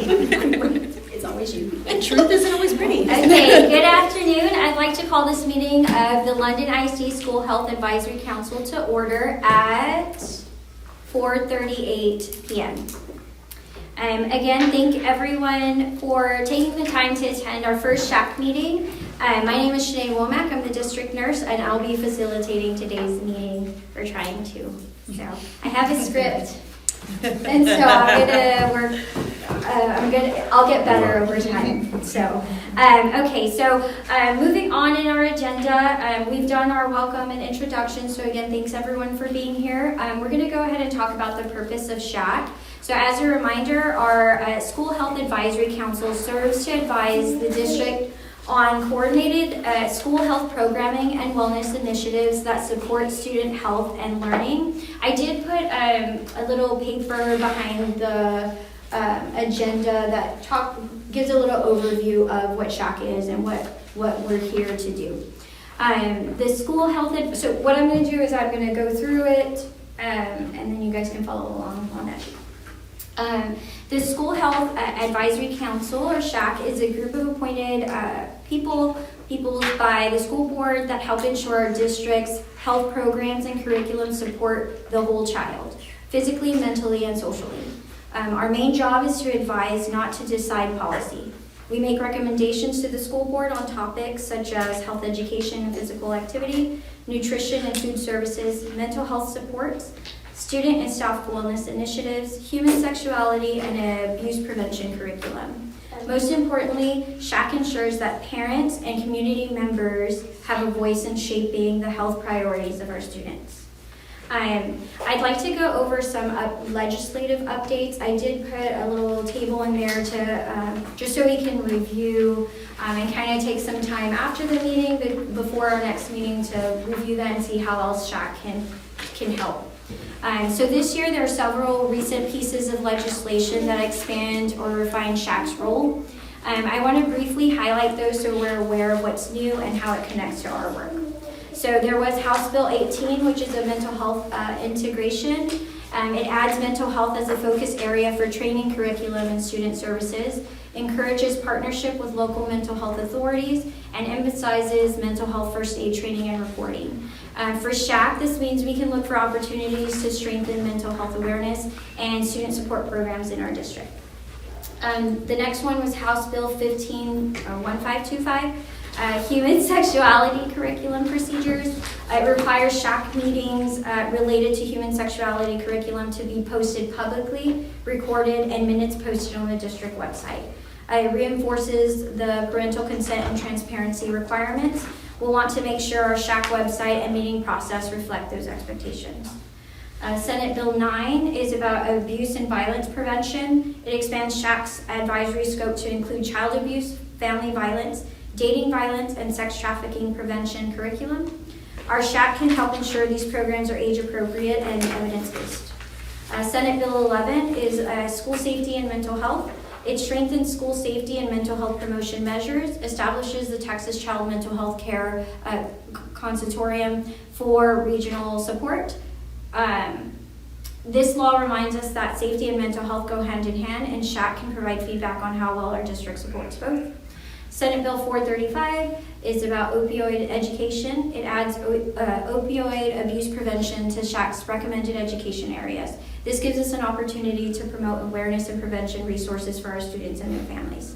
It's always you. And truth isn't always pretty. Okay, good afternoon. I'd like to call this meeting of the London ISD School Health Advisory Council to order at 4:38 p.m. Again, thank everyone for taking the time to attend our first SHAC meeting. My name is Sinead Womack. I'm the district nurse, and I'll be facilitating today's meeting, or trying to. So I have a script, and so I'm gonna work. I'll get better over time. So, okay. So, moving on in our agenda, we've done our welcome and introduction. So again, thanks everyone for being here. We're going to go ahead and talk about the purpose of SHAC. So, as a reminder, our School Health Advisory Council serves to advise the district on coordinated school health programming and wellness initiatives that support student health and learning. I did put a little paper behind the agenda that gives a little overview of what SHAC is and what we're here to do. The school health, so what I'm going to do is I'm going to go through it and then you guys can follow along on that. The School Health Advisory Council, or SHAC, is a group of appointed people by the school board that help ensure our district's health programs and curriculum support the whole child, physically, mentally, and socially. Our main job is to advise, not to decide policy. We make recommendations to the school board on topics such as health education and physical activity, nutrition and food services, mental health supports, student and staff wellness initiatives, human sexuality, and abuse prevention curriculum. Most importantly, SHAC ensures that parents and community members have a voice in shaping the health priorities of our students. I'd like to go over some legislative updates. I did put a little table in there to just so we can review and kind of take some time after the meeting, before our next meeting, to review that and see how else SHAC can help. So this year there are several recent pieces of legislation that expand or refine SHAC's role. I want to briefly highlight those so we're aware of what's new and how it connects to our work. So there was House Bill 18, which is a mental health integration. It adds mental health as a focus area for training, curriculum, and student services, encourages partnership with local mental health authorities, and emphasizes mental health first aid training and reporting. For SHAC, this means we can look for opportunities to strengthen mental health awareness and student support programs in our district. The next one was House Bill 1525. Human sexuality curriculum procedures. It requires SHAC meetings related to human sexuality curriculum to be posted publicly, recorded, and minutes posted on the district website. It reinforces the parental consent and transparency requirements. We'll want to make sure our SHAC website and meeting process reflect those expectations. Senate Bill 9 is about abuse and violence prevention. It expands SHAC's advisory scope to include child abuse, family violence, dating violence, and sex trafficking prevention curriculum. Our SHAC can help ensure these programs are age appropriate and evidence-based. Senate Bill 11 is school safety and mental health. It strengthens school safety and mental health promotion measures, establishes the Texas Child Mental Health Care Consortium for regional support. This law reminds us that safety and mental health go hand in hand, and SHAC can provide feedback on how well our district supports both. Senate Bill 435 is about opioid education. It adds opioid abuse prevention to SHAC's recommended education areas. This gives us an opportunity to promote awareness and prevention resources for our students and their families.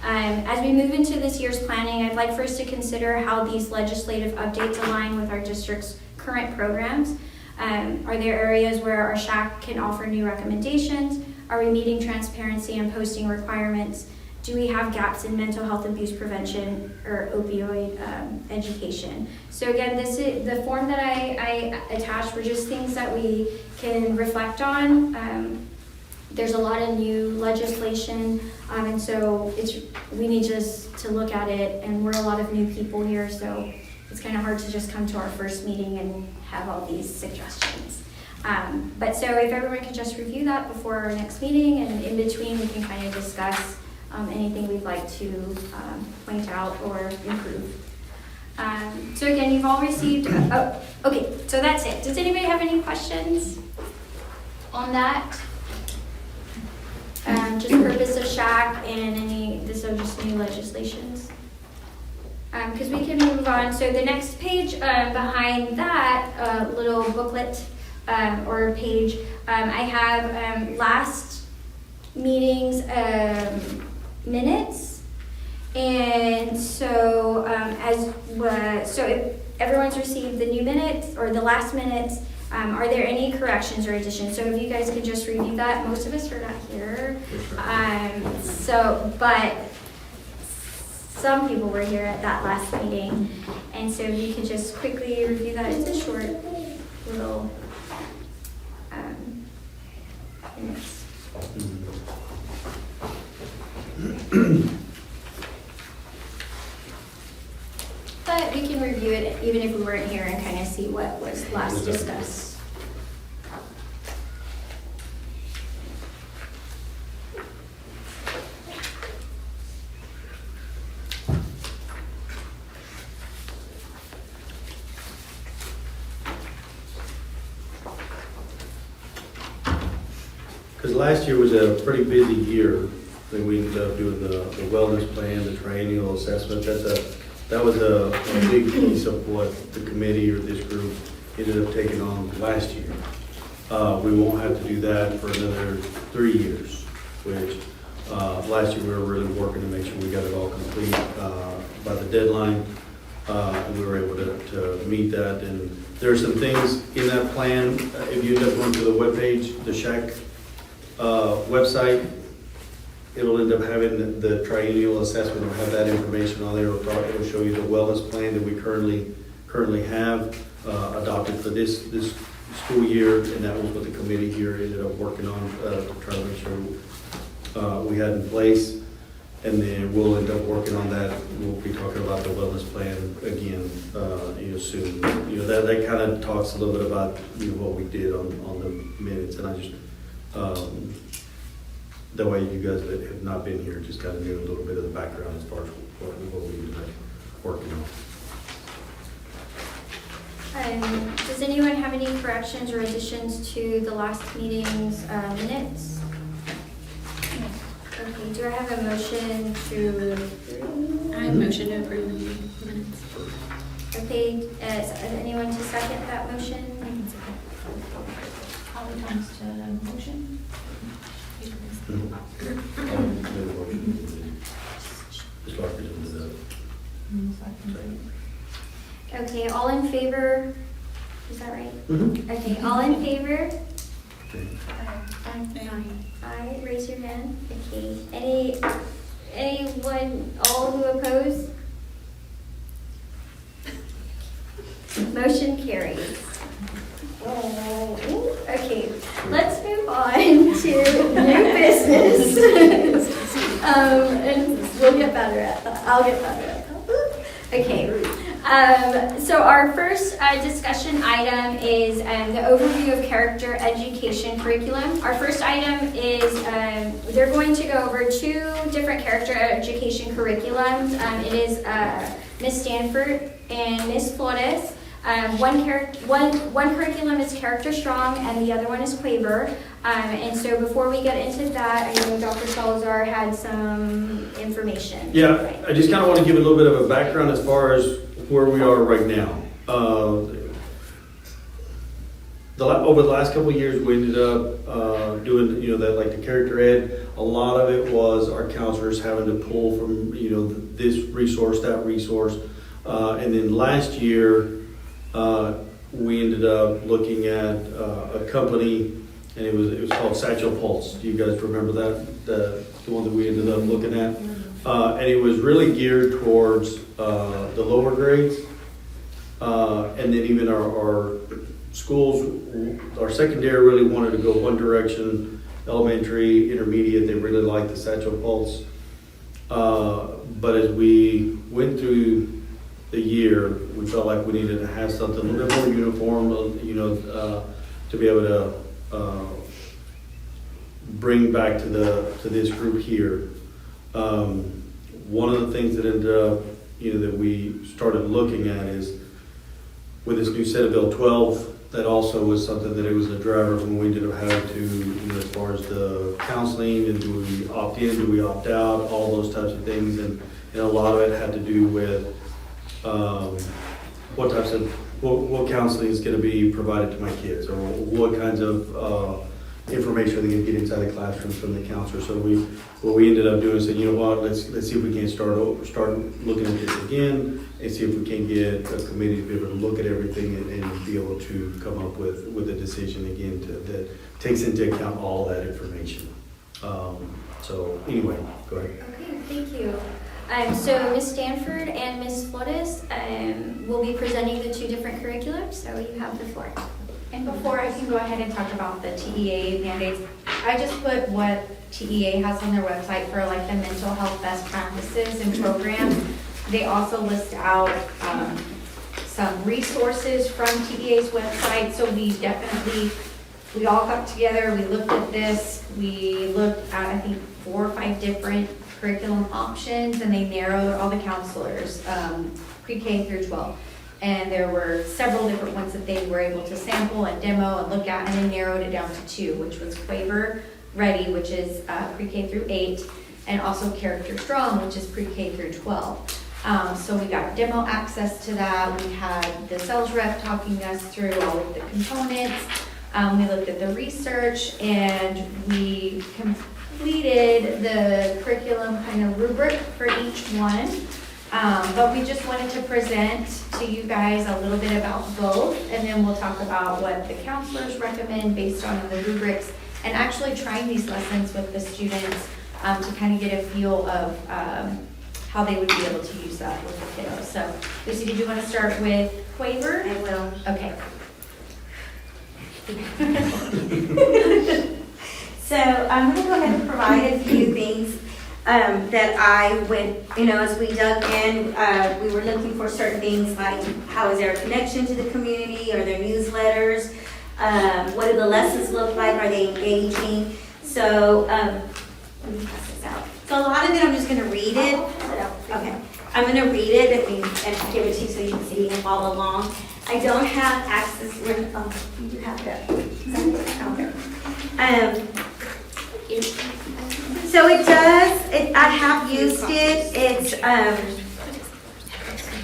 As we move into this year's planning, I'd like for us to consider how these legislative updates align with our district's current programs. Are there areas where our SHAC can offer new recommendations? Are we meeting transparency and posting requirements? Do we have gaps in mental health abuse prevention or opioid education? So again, this is the form that I attached were just things that we can reflect on. There's a lot of new legislation, and so we need just to look at it, and we're a lot of new people here, so it's kind of hard to just come to our first meeting and have all these suggestions. But so if everyone could just review that before our next meeting, and in between we can kind of discuss anything we'd like to point out or improve. So again, you've all received, okay, so that's it. Does anybody have any questions on that? Just purpose of SHAC. new legislations. Because we can move on. So the next page behind that little booklet or page, I have last meeting's minutes. And so so if everyone's received the new minutes or the last minutes, are there any corrections or additions? So if you guys could just review that. Most of us are not here. But some people were here at that last meeting. And so if you could just quickly review that. It's a short little minutes. But we can review it even if we weren't here and kind of see what was last discussed. Because last year was a pretty busy year. Then we ended up doing the wellness plan, the triennial assessment. That was a big piece of what the committee or this group ended up taking on last year. We won't have to do that for another 3 years, which last year we were really working to make sure we got it all complete by the deadline. And we were able to meet that. And there are some things in that plan. If you end up going to the webpage, the SHAC website, it'll end up having the triennial assessment. Will have that information on there. It'll show you the wellness plan that we currently have adopted for this school year, and that was what the committee here ended up working on to try to make sure we had in place. And then we'll end up working on that. We'll be talking about the wellness plan again, soon. That kind of talks a little bit about what we did on the minutes, and I just. That way you guys that have not been here just kind of knew a little bit of the background as far as what we've been working on. Does anyone have any corrections or additions to the last meeting's minutes? Okay, do I have a motion to approve? I motion to approve the minutes. Okay, is anyone to second that motion? All the times to motion. Okay, all in favor? Is that right? Mm-hmm. Okay, all in favor? Aye. Aye, raise your hand. Okay, anyone, all who oppose? Motion carries. Okay, let's move on to new business. And we'll get better at that. I'll get better at that. Okay, so our first discussion item is the overview of character education curriculum. Our first item is they're going to go over 2 different character education curriculums. It is Miss Stanford and Miss Flores. One curriculum is Character Strong and the other one is Quaver. And so before we get into that, I know Dr. Salazar had some information. Yeah, I just kind of want to give a little bit of a background as far as where we are right now. Over the last couple of years, we ended up doing, that like the character ed. A lot of it was our counselors having to pull from, this resource, that resource. And then last year, we ended up looking at a company, and it was called Satchel Pulse. Do you guys remember that? The one that we ended up looking at? And it was really geared towards the lower grades. And then even our schools, our secondary really wanted to go one direction. Elementary, intermediate, they really liked the Satchel Pulse. But as we went through the year, we felt like we needed to have something a little bit more uniform, to be able to bring back to this group here. One of the things that ended up, that we started looking at is with this new Senate Bill 12 that also was something that it was a driver when we ended up having to, as far as the counseling, and do we opt in, do we opt out, all those types of things. And a lot of it had to do with what counseling is going to be provided to my kids, or what kinds of information they can get inside the classroom from the counselor. So what we ended up doing is saying, you know what, let's see if we can start looking at this again, and see if we can get a committee to be able to look at everything and be able to come up with a decision again that takes into account all that information. So anyway, go ahead. Okay, thank you. So Ms. Stanford and Ms. Flores will be presenting the two different curriculums, so you have the floor. And before I can go ahead and talk about the TEA mandates, I just put what TEA has on their website for like the mental health best practices and programs. They also list out some resources from TEA's website. So we all got together, we looked at this, we looked at I think 4 or 5 different curriculum options, and they narrowed all the counselors, pre-K through 12. And there were several different ones that they were able to sample and demo and look at, and they narrowed it down to 2, which was Quaver Ready, which is pre-K through 8, and also Character Strong, which is pre-K through 12. So we got demo access to that. We had the sales rep talking us through all of the components. We looked at the research, and we completed the curriculum kind of rubric for each one. But we just wanted to present to you guys a little bit about both, and then we'll talk about what the counselors recommend based on the rubrics, and actually trying these lessons with the students to kind of get a feel of how they would be able to use that with the kiddos. So, Lucy, did you want to start with Quaver? I will. Okay. So I'm going to go ahead and provide a few things that I went, as we dug in, we were looking for certain things like how is there a connection to the community? Are there newsletters? What do the lessons look like? Are they engaging? So let me pass this out. So a lot of it, I'm just going to read it. Okay. I'm going to read it and give it to you so you can see and follow along. I don't have access. You do have that. Okay. So it does. I have used it.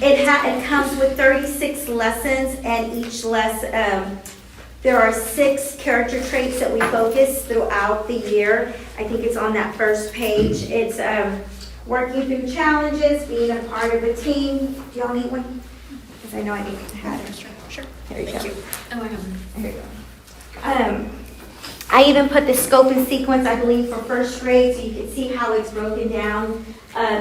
It comes with 36 lessons, and each lesson there are 6 character traits that we focus throughout the year. I think it's on that first page. It's working through challenges, being a part of a team. Do y'all need one? Because I know I need to have it. Sure. There you go. Thank you. Oh, I have one. There you go. I even put the scope and sequence, I believe, for first grade, so you can see how it's broken down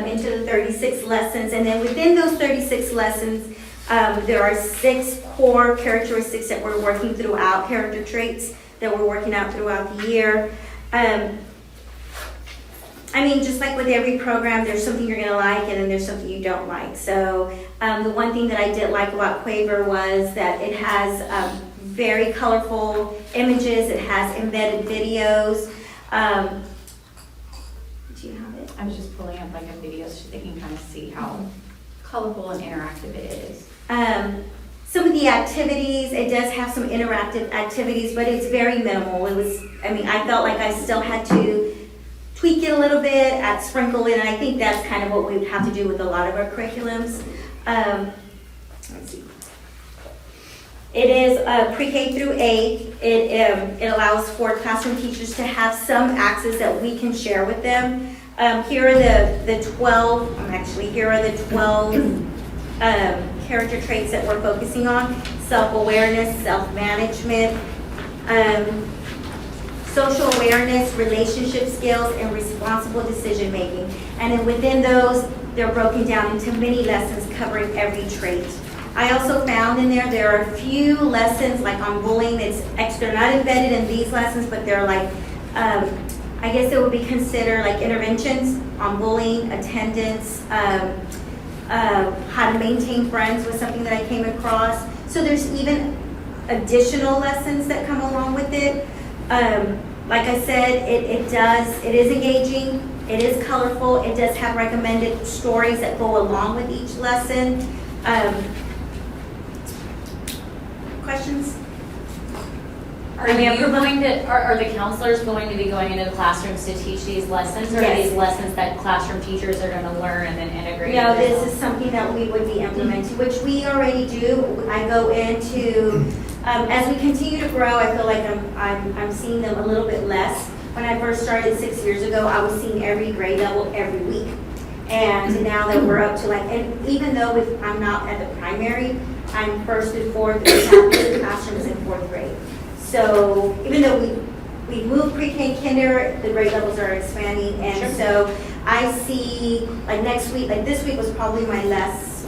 into the 36 lessons. And then within those 36 lessons, there are 6 core characteristics that we're working throughout, character traits that we're working out throughout the year. Just like with every program, there's something you're going to like, and then there's something you don't like. So the one thing that I did like about Quaver was that it has very colorful images. It has embedded videos. Do you have it? I was just pulling up like a video so they can kind of see how colorful and interactive it is. Some of the activities, it does have some interactive activities, but it's very minimal. I felt like I still had to tweak it a little bit, sprinkle it, and I think that's kind of what we would have to do with a lot of our curriculums. Let's see. It is pre-K through 8. It allows for classroom teachers to have some access that we can share with them. Here are the 12 character traits that we're focusing on: self-awareness, self-management, social awareness, relationship skills, and responsible decision-making. And then within those, they're broken down into mini lessons covering every trait. I also found in there are a few lessons like on bullying that's extra, not embedded in these lessons, but they're like, I guess it would be considered like interventions on bullying, attendance, how to maintain friends was something that I came across. So there's even additional lessons that come along with it. Like I said, it is engaging, it is colorful, it does have recommended stories that go along with each lesson. Questions? Are you going to, are the counselors going to be going into the classrooms to teach these lessons? Or are Yes. these lessons that classroom teachers are going to learn and then integrate? No, into this is something that we would be implementing, which we already do. I go into, as we continue to grow, I feel like I'm seeing them a little bit less. When I first started 6 years ago, I was seeing every grade level every week. And now that we're up to like, and even though I'm not at the primary, I'm first and fourth, and half of the classroom is in fourth grade. So even though we moved pre-K and kinder, the grade levels are expanding. And so I see, like next week, like this week was probably my last,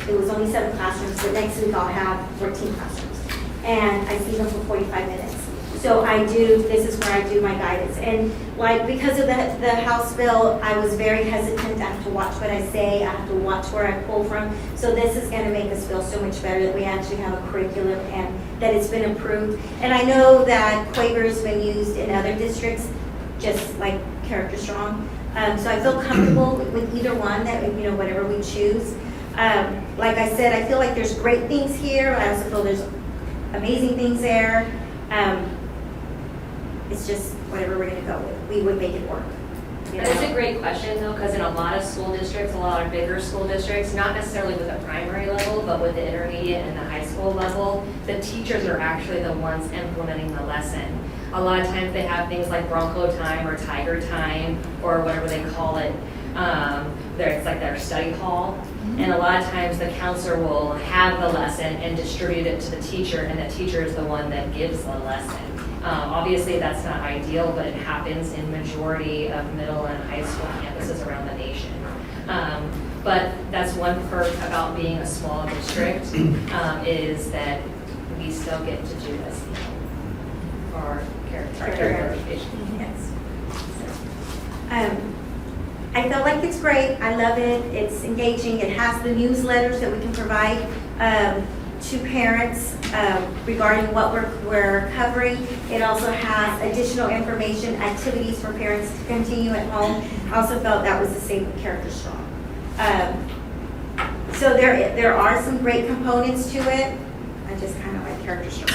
it was only 7 classrooms, but next week I'll have 14 classrooms. And I see them for 45 minutes. So this is where I do my guidance. And like, because of the House bill, I was very hesitant. I have to watch what I say. I have to watch where I pull from. So this is gonna make us feel so much better that we actually have a curriculum and that it's been approved. And I know that Quaver's been used in other districts, just like Character Strong. So I feel comfortable with either one, that, whatever we choose. Like I said, I feel like there's great things here. I also feel there's amazing things there. It's just whatever we're going to go with. We would make it work. That's a great question though, because in a lot of school districts, a lot of bigger school districts, not necessarily with the primary level, but with the intermediate and the high school level, the teachers are actually the ones implementing the lesson. A lot of times they have things like Bronco time or Tiger time or whatever they call it. It's like their study hall. And a lot of times the counselor will have the lesson and distribute it to the teacher, and the teacher is the one that gives the lesson. Obviously that's not ideal, but it happens in majority of middle and high school campuses around the nation. But that's one perk about being a small district, is that we still get to do this for our character education. Yes. I feel like it's great. I love it. It's engaging. It has the newsletters that we can provide to parents regarding what we're covering. It also has additional information, activities for parents to continue at home. I also felt that was the same with Character Strong. So there are some great components to it. I just kind of like Character Strong.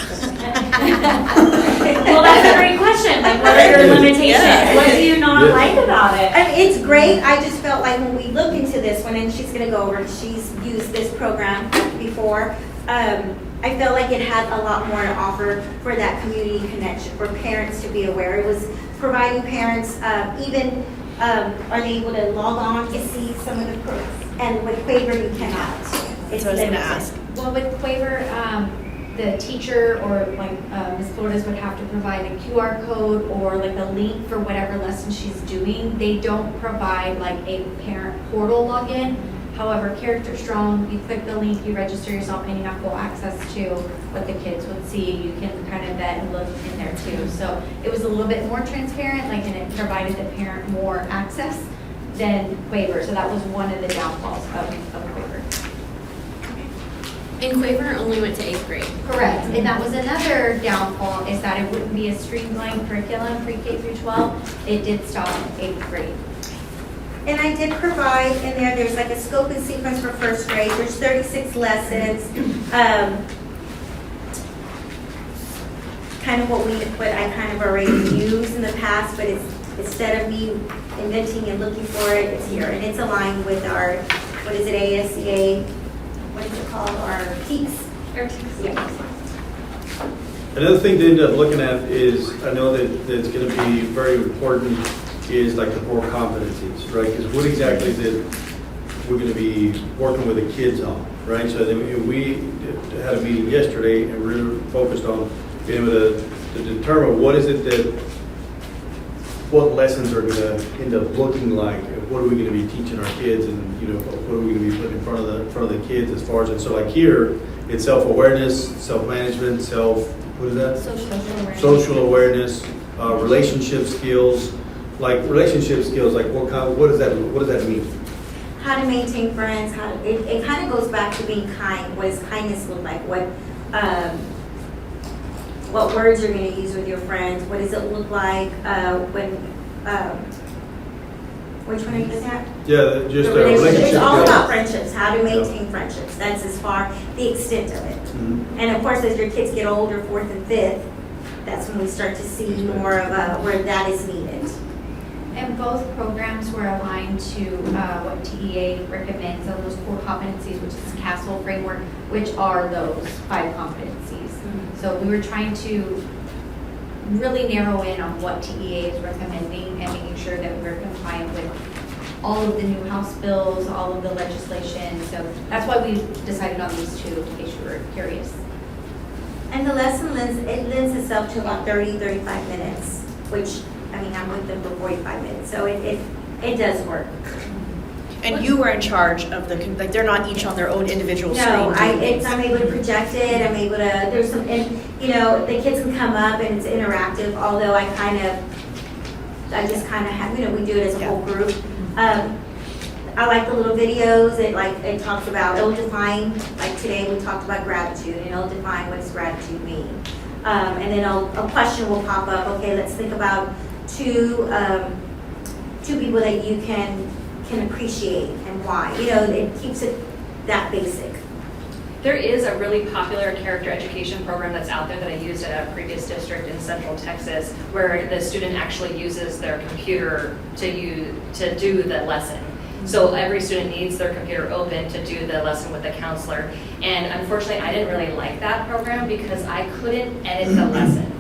Well, that's a great question. Like, what are your limitations? What do you not like about it? I mean, it's great. I just felt like when we look into this one, and she's going to go over, she's used this program before, I felt like it had a lot more to offer for that community connection, for parents to be aware. It was providing parents, even are they able to log on to see some of the programs? And with Quaver, you cannot. It's limited. Well, with Quaver, the teacher or like Ms. Flores would have to provide a QR code or like a link for whatever lesson she's doing. They don't provide like a parent portal login. However, Character Strong, you click the link, you register yourself, and you have full access to what the kids would see. You can kind of vet and look in there too. So it was a little bit more transparent, like, and it provided the parent more access than Quaver. So that was one of the downfalls of Quaver. And Quaver only went to 8th grade. Correct, and that was another downfall, is that it wouldn't be a streamlined curriculum pre-K through 12. It did stop in 8th grade. And I did provide in there's like a scope and sequence for first grade. There's 36 lessons. Kind of what I kind of already used in the past, but it's instead of me inventing and looking for it, it's here. And it's aligned with our, what is it, ASCA, what is it called, our PEAKS? Yeah. Another thing to end up looking at is, I know that it's going to be very important, is like the core competencies, right? Because what exactly is it we're going to be working with the kids on, right? So then we had a meeting yesterday, and we were focused on being able to determine what is it that, what lessons are going to end up looking like, what are we going to be teaching our kids, and what are we going to be putting in front of the kids as far as, and so like here, it's self-awareness, self-management, what is that? Social awareness, relationship skills. Like relationship skills, like what does that mean? How to maintain friends, it kind of goes back to being kind. What does kindness look like? What words are you going to use with your friends? What does it look like which one are you looking at? Yeah, just the relationship. It's all skills. about friendships, how to maintain friendships. That's as far the extent of it. Mm-hmm. And of course, as your kids get older, 4th and 5th, that's when we start to see more of where that is needed. And both programs were aligned to what TEA recommends of those core competencies, which is CASTLE framework, which are those 5 competencies. So we were trying to really narrow in on what TEA is recommending and making sure that we're compliant with all of the new House bills, all of the legislation. So that's why we decided on these 2, in case you were curious. And the lesson lends itself to about 30-35 minutes, which, I mean, I'm with them for 45 minutes, so it does work. And you were in charge of like, they're not each on their own individual screen. No, doing things. I'm able to project it, I'm able to, there's some, and, you know, the kids can come up and it's interactive, although I just kind of have, you know, we do it as a whole group. I like the little videos, it talks about, it'll define, like today we talked about gratitude, and it'll define what does gratitude mean. And then a question will pop up, okay, let's think about two people that you can appreciate and why. You know, it keeps it that basic. There is a really popular character education program that's out there that I used at a previous district in Central Texas, where the student actually uses their computer to do the lesson. So every student needs their computer open to do the lesson with the counselor. And unfortunately, I didn't really like that program because I couldn't edit the lesson.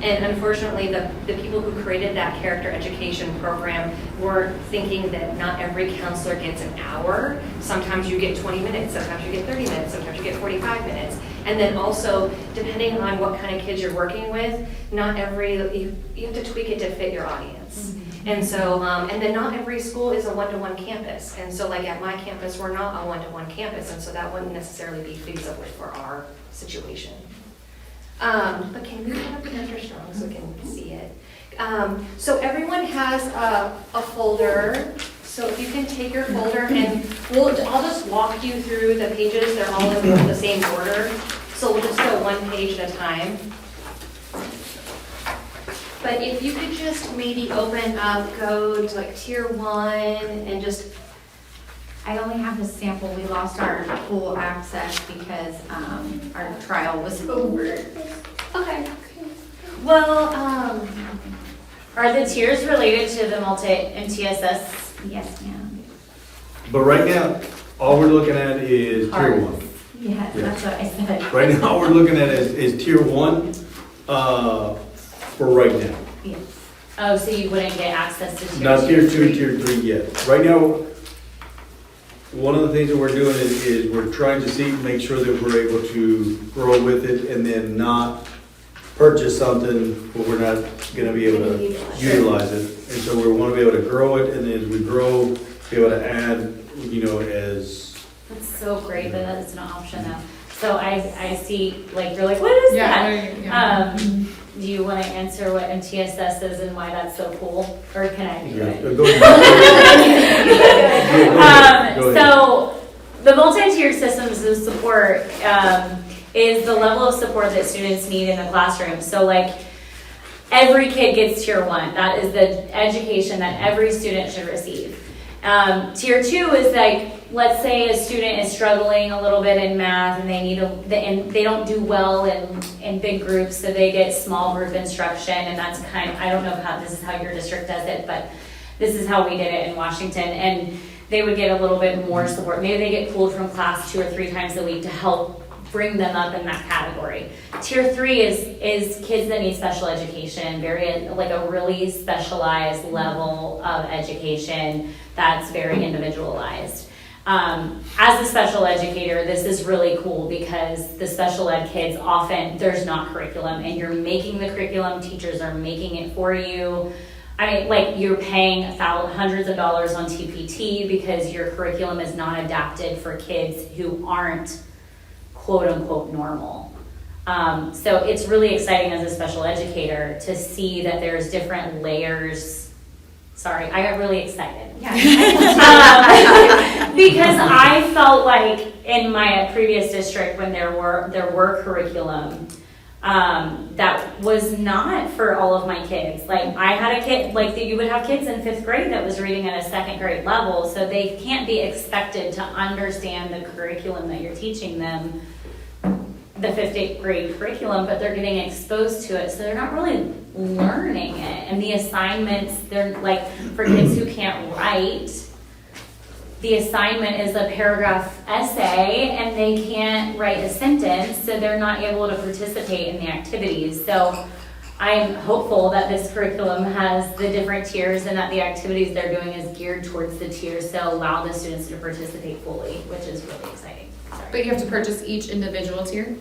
And unfortunately, the people who created that character education program were thinking that not every counselor gets an hour. Sometimes you get 20 minutes, sometimes you get 30 minutes, sometimes you get 45 minutes. And then also, depending on what kind of kids you're working with, you have to tweak it to fit your audience. And so, and then not every school is a one-to-one campus. And so like at my campus, we're not a one-to-one campus. And so that wouldn't necessarily be feasible for our situation. But can we have a presenter strong so we can see it? So everyone has a folder. So if you can take your folder and I'll just walk you through the pages. They're all in the same order. So we'll just go one page at a time. But if you could just maybe open up, go to like tier 1 and just. I only have the sample. We lost our full access because our trial was over. Okay. Well, are the tiers related to the multi-MTSS? Yes, ma'am. But right now, all we're looking at is tier Hard. 1. Yes, Yeah. that's what I said. Right now, all we're looking at is tier 1 for right now. Yes. Oh, so you wouldn't get access to tier 2? Not tier 2, tier 3 yet. Right now, one of the things that we're doing is we're trying to make sure that we're able to grow with it and then not purchase something where we're not going to be able to utilize it. And so we want to be able to grow it, and then as we grow, be able to add, you know, as. That's so great that that's an option now. So I see, like, you're like, what is that? Do you want to answer what MTSS is and why that's so cool? Or can I do it? Go ahead. Go ahead. So the multi-tiered systems of support is the level of support that students need in the classroom. So like every kid gets tier 1. That is the education that every student should receive. Tier 2 is like, let's say a student is struggling a little bit in math and they don't do well in big groups, so they get small group instruction, and that's I don't know how this is how your district does it, but this is how we did it in Washington, and they would get a little bit more support. Maybe they get pulled from class 2 or 3 times a week to help bring them up in that category. Tier 3 is kids that need special education, like a really specialized level of education that's very individualized. As a special educator, this is really cool because the special ed kids often, there's not curriculum and you're making the curriculum, teachers are making it for you. I mean, like you're paying hundreds of dollars on TPT because your curriculum is not adapted for kids who aren't quote unquote normal. So it's really exciting as a special educator to see that there's different layers. Sorry, I got really excited. Because I felt like in my previous district when there were curriculum that was not for all of my kids. Like I had a kid, like you would have kids in 5th grade that was reading at a 2nd grade level, so they can't be expected to understand the curriculum that you're teaching them the 5th grade curriculum, but they're getting exposed to it, so they're not really learning it. And the assignments, they're like, for kids who can't write, the assignment is a paragraph essay and they can't write a sentence, so they're not able to participate in the activities. So I'm hopeful that this curriculum has the different tiers and that the activities they're doing is geared towards the tiers to allow the students to participate fully, which is really exciting. Sorry. But you have to purchase each individual tier?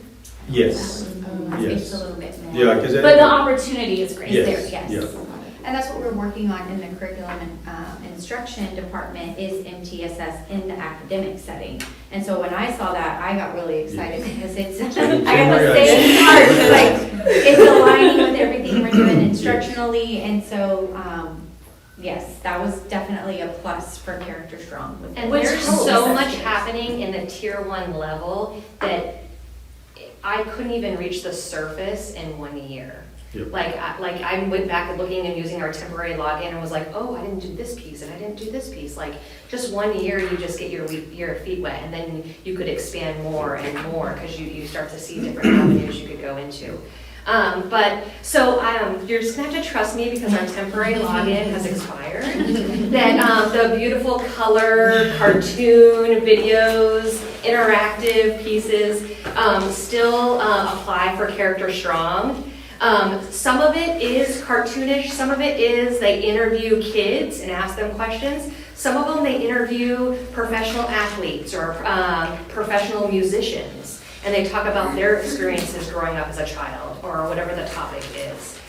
Yes, It's yes. a little bit more. Yeah, because. But the opportunity is great. Yes, Yes. yeah. And that's what we're working on in the curriculum and instruction department is MTSS in the academic setting. And so when I saw that, I got really excited because it's, I got the same part, like, it's aligning with everything we're doing instructionally. And so, yes, that was definitely a plus for Character Strong. And Which there's helps. so much happening in the tier 1 level that I couldn't even reach the surface in 1 year. Yep. Like I went back and looking and using our temporary login and was like, oh, I didn't do this piece and I didn't do this piece. Like just 1 year, you just get your feet wet, and then you could expand more and more because you start to see different avenues you could go into. But so you're just gonna have to trust me because our temporary login has expired. That the beautiful color, cartoon, videos, interactive pieces still apply for Character Strong. Some of it is cartoonish, some of it is they interview kids and ask them questions. Some of them they interview professional athletes or professional musicians, and they talk about their experiences growing up as a child or whatever the topic is.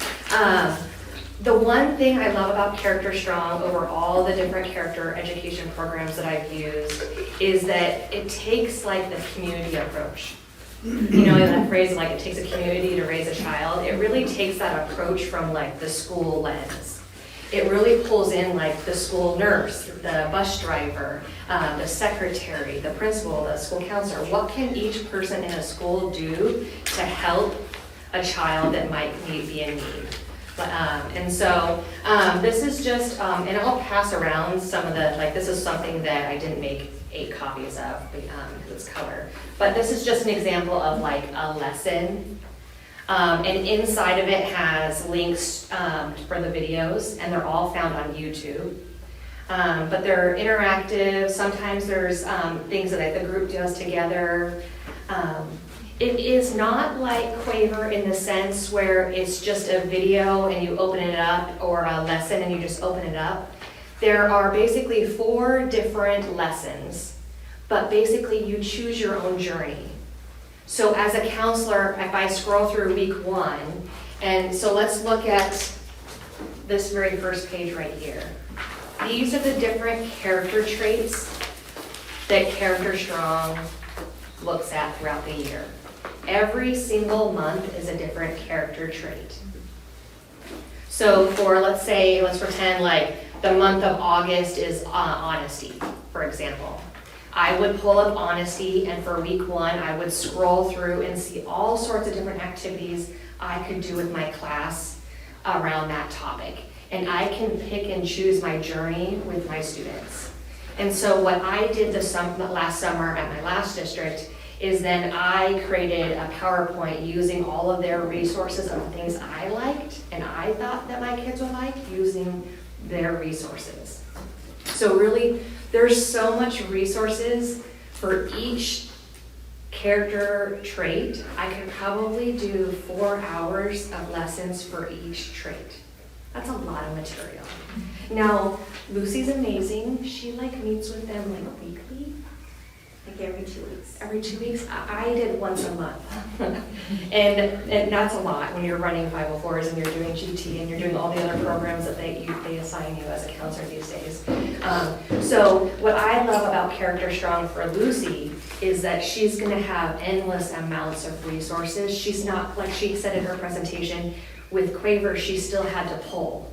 The one thing I love about Character Strong over all the different character education programs that I've used is that it takes like the community approach. You know, that phrase, like it takes a community to raise a child, it really takes that approach from like the school lens. It really pulls in like the school nurse, the bus driver, the secretary, the principal, the school counselor. What can each person in a school do to help a child that might be in need? And so this is just, and I'll pass around some of the, like this is something that I didn't make 8 copies of because it's color. But this is just an example of like a lesson. And inside of it has links for the videos, and they're all found on YouTube. But they're interactive. Sometimes there's things that the group does together. It is not like Quaver in the sense where it's just a video and you open it up, or a lesson and you just open it up. There are basically 4 different lessons, but basically you choose your own journey. So as a counselor, if I scroll through week 1, and so let's look at this very first page right here. These are the different character traits that Character Strong looks at throughout the year. Every single month is a different character trait. So for, let's pretend like the month of August is honesty, for example. I would pull up honesty, and for week 1, I would scroll through and see all sorts of different activities I could do with my class around that topic. And I can pick and choose my journey with my students. And so what I did last summer at my last district is then I created a PowerPoint using all of their resources of things I liked and I thought that my kids would like, using their resources. So really, there's so much resources for each character trait. I could probably do 4 hours of lessons for each trait. That's a lot of material. Now, Lucy's amazing. She meets with them weekly. Like every 2 weeks. Every 2 weeks. I did once a month. and that's a lot when you're running 504s and you're doing GT and you're doing all the other programs that they assign you as a counselor these days. So what I love about Character Strong for Lucy is that she's going to have endless amounts of resources. She's not, like she said in her presentation, with Quaver, she still had to pull.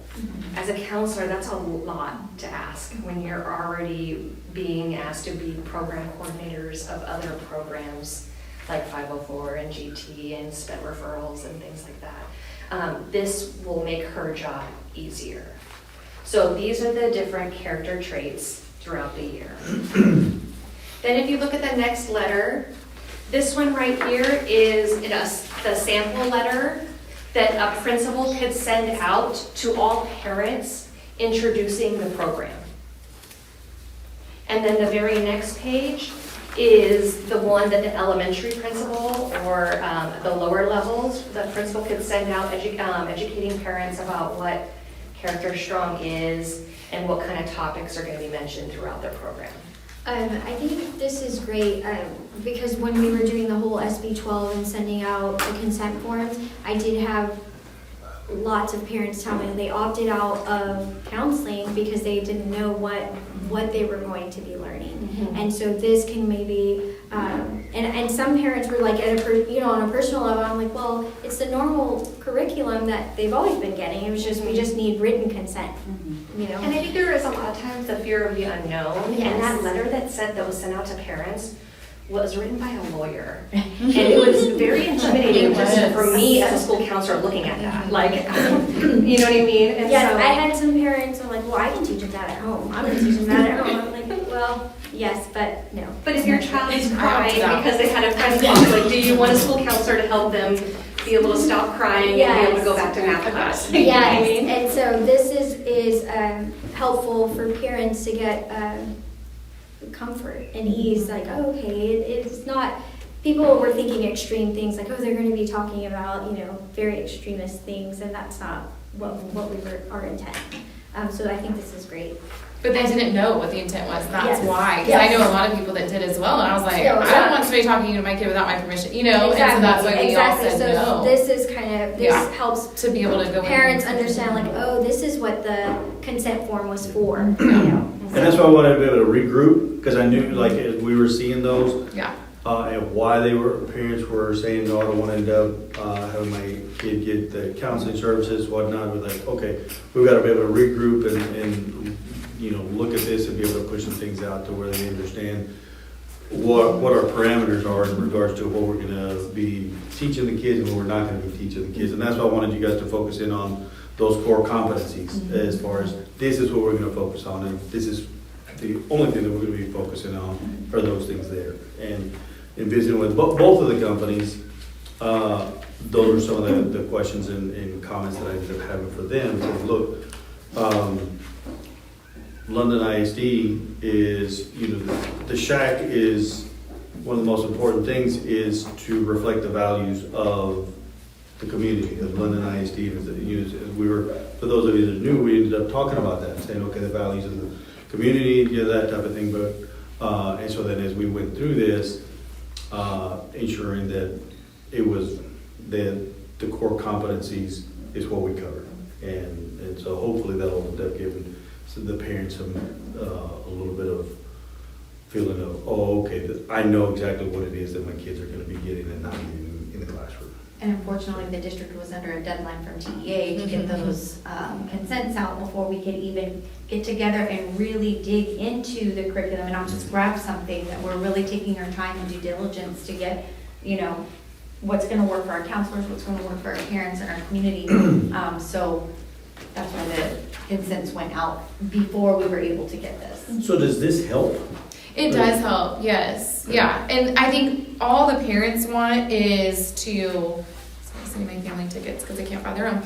As a counselor, that's a lot to ask when you're already being asked to be program coordinators of other programs like 504 and GT and SPED referrals and things like that. This will make her job easier. So these are the different character traits throughout the year. Then if you look at the next letter, This one right here is the sample letter that a principal could send out to all parents introducing the program. And then the very next page is the one that the elementary principal or the lower levels, the principal could send out educating parents about what Character Strong is and what kind of topics are going to be mentioned throughout their program. I think this is great because when we were doing the whole SB 12 and sending out the consent forms, I did have lots of parents tell me they opted out of counseling because they didn't know what they were going to be learning. Mm-hmm. And so this can maybe, and some parents were like, on a personal level, I'm like, well, it's the normal curriculum that they've always been getting. It was just, we just need written consent, you know? And I think there is a lot of times the fear of the unknown. Yes. And that letter that was sent out to parents was written by a lawyer. And it was very intimidating just for me as a school counselor looking at that. Like, you know what I mean? And Yes, so, I had some parents who were like, well, I can teach them that at home. I'm going to teach them that at home. I'm like, well, yes, but no. but if your child is crying because they had a friend conflict, do you want a school counselor to help them be able to stop crying and be able to go back to math class? You know what I mean? Yes, and so this is helpful for parents to get comfort and ease, like, oh, okay, it's not, people were thinking extreme things, like, oh, they're going to be talking about, very extremist things, and that's not what we were, our intent. So I think this is great. But they didn't know what the intent was. That's Yes. why. Because Yes. I know a lot of people that did as well. And I was like, Yeah, I don't want somebody talking to my kid without my permission, And so that's why we all said so no. this is kind of, this Yeah. helps To be able to go in. parents understand, like, oh, this is what the consent form was for, And that's why I wanted to be able to regroup, because I knew, like, as we were seeing those, Yeah. and why parents were saying, no, I don't want to end up having my kid get the counseling services, whatnot. We're like, okay, we've got to be able to regroup and look at this and be able to push some things out to where they understand what our parameters are in regards to what we're going to be teaching the kids and what we're not going to be teaching the kids. And that's why I wanted you guys to focus in on those core competencies as far as this is what we're going to focus on, and this is the only thing that we're going to be focusing on are those things there. And in visiting with both of the companies, those are some of the questions and comments that I ended up having for them. So look, London ISD is, the SHAC is, one of the most important things is to reflect the values of the community of London ISD. For those of you that knew, we ended up talking about that, saying, okay, the values of the community, that type of thing. But, and so then as we went through this, ensuring that it was the core competencies is what we covered. And so hopefully that'll end up giving the parents some a little bit of feeling of, oh, okay, I know exactly what it is that my kids are going to be getting and not getting in the classroom. And unfortunately, the district was under a deadline from TEA to get those consents out before we could even get together and really dig into the curriculum and not just grab something, that we're really taking our time and due diligence to get, what's going to work for our counselors, what's going to work for our parents and our community. So that's why the consents went out before we were able to get this. So does this help? It does help, yes. Yeah. And I think all the parents want is to, sending my family tickets because they can't buy their own,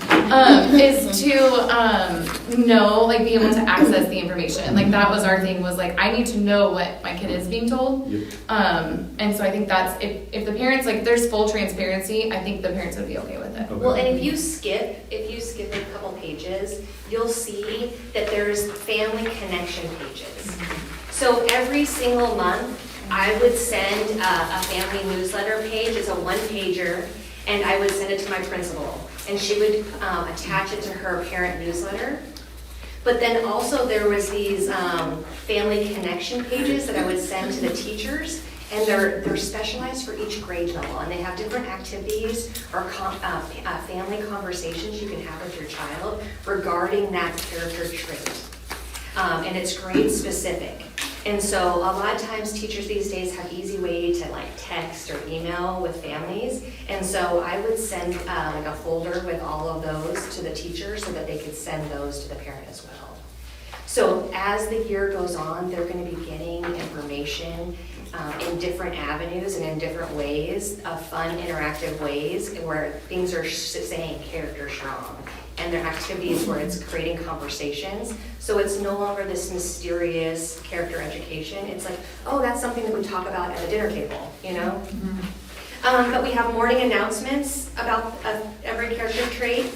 is to know, like, be able to access the information. Like, that was our thing, was like, I need to know what my kid is being told. Yep. And so I think that's, if the parents, like, there's full transparency, I think the parents would be okay with it. Okay. Well, and if you skip a couple pages, you'll see that there's family connection pages. So every single month, I would send a family newsletter page. It's a one-pager, and I would send it to my principal, and she would attach it to her parent newsletter. But then also there was these family connection pages that I would send to the teachers, and they're specialized for each grade level, and they have different activities or family conversations you can have with your child regarding that character trait. And it's grade specific. And so a lot of times teachers these days have easy way to like text or email with families. And so I would send like a folder with all of those to the teachers so that they could send those to the parent as well. So as the year goes on, they're going to be getting information in different avenues and in different ways, fun, interactive ways, where things are saying character strong. And there are activities where it's creating conversations. So it's no longer this mysterious character education. It's like, oh, that's something that we talk about at the dinner table, you know? But we have morning announcements about every character trait.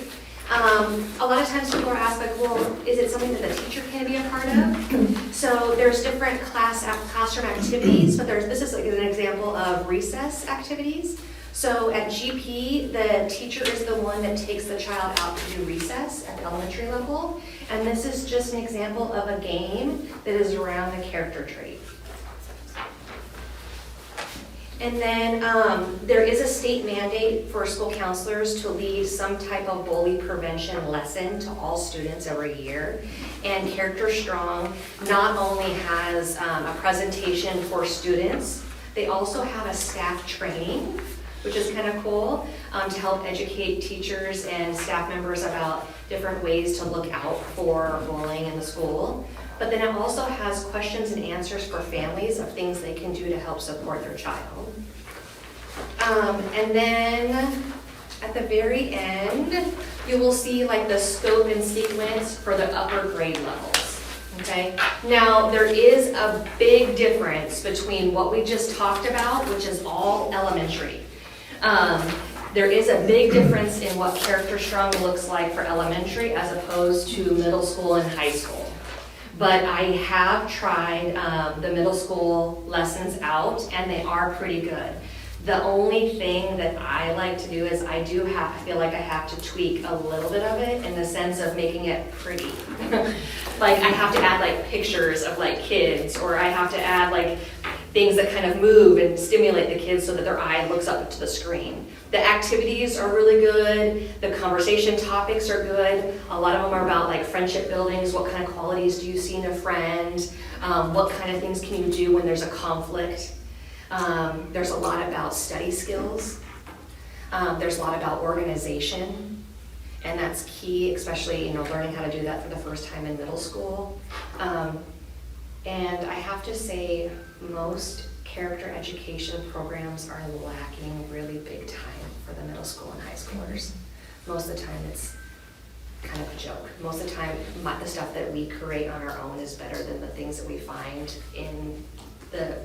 A lot of times people are asked, like, well, is it something that the teacher can be a part of? So there's different classroom activities, but this is like an example of recess activities. So at GP, the teacher is the one that takes the child out to do recess at the elementary level. And this is just an example of a game that is around the character trait. And then there is a state mandate for school counselors to lead some type of bully prevention lesson to all students every year. And Character Strong not only has a presentation for students, they also have a staff training, which is kind of cool, to help educate teachers and staff members about different ways to look out for bullying in the school. But then it also has questions and answers for families of things they can do to help support their child. And then at the very end, you will see like the scope and sequence for the upper grade levels. Okay. Now there is a big difference between what we just talked about, which is all elementary. There is a big difference in what Character Strong looks like for elementary as opposed to middle school and high school. But I have tried the middle school lessons out, and they are pretty good. The only thing that I like to do is I feel like I have to tweak a little bit of it in the sense of making it pretty. Like I have to add like pictures of like kids, or I have to add like things that kind of move and stimulate the kids so that their eye looks up to the screen. The activities are really good. The conversation topics are good. A lot of them are about like friendship buildings. What kind of qualities do you see in a friend? What kind of things can you do when there's a conflict? There's a lot about study skills. There's a lot about organization. And that's key, especially learning how to do that for the first time in middle school. And I have to say, most character education programs are lacking really big time for the middle school and high schoolers. Most of the time it's kind of a joke. Most of the time the stuff that we create on our own is better than the things that we find in the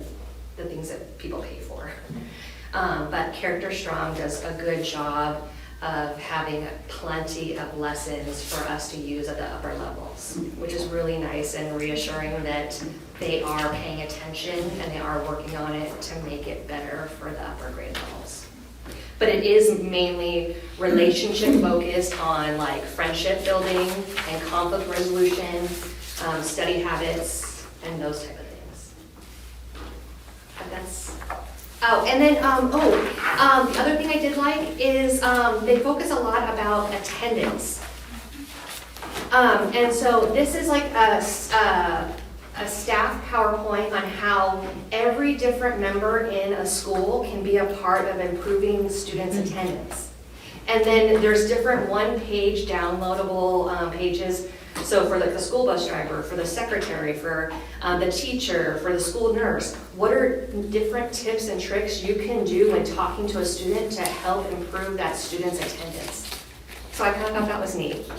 things that people pay for. But Character Strong does a good job of having plenty of lessons for us to use at the upper levels, which is really nice and reassuring that they are paying attention and they are working on it to make it better for the upper grade levels. But it is mainly relationship focused on like friendship building and conflict resolution, study habits, and those type of things. But that's and then, the other thing I did like is they focus a lot about attendance. And so this is like a staff PowerPoint on how every different member in a school can be a part of improving students' attendance. And then there's different one-page downloadable pages. So for like the school bus driver, for the secretary, for the teacher, for the school nurse, what are different tips and tricks you can do when talking to a student to help improve that student's attendance? So I kind of thought that was neat.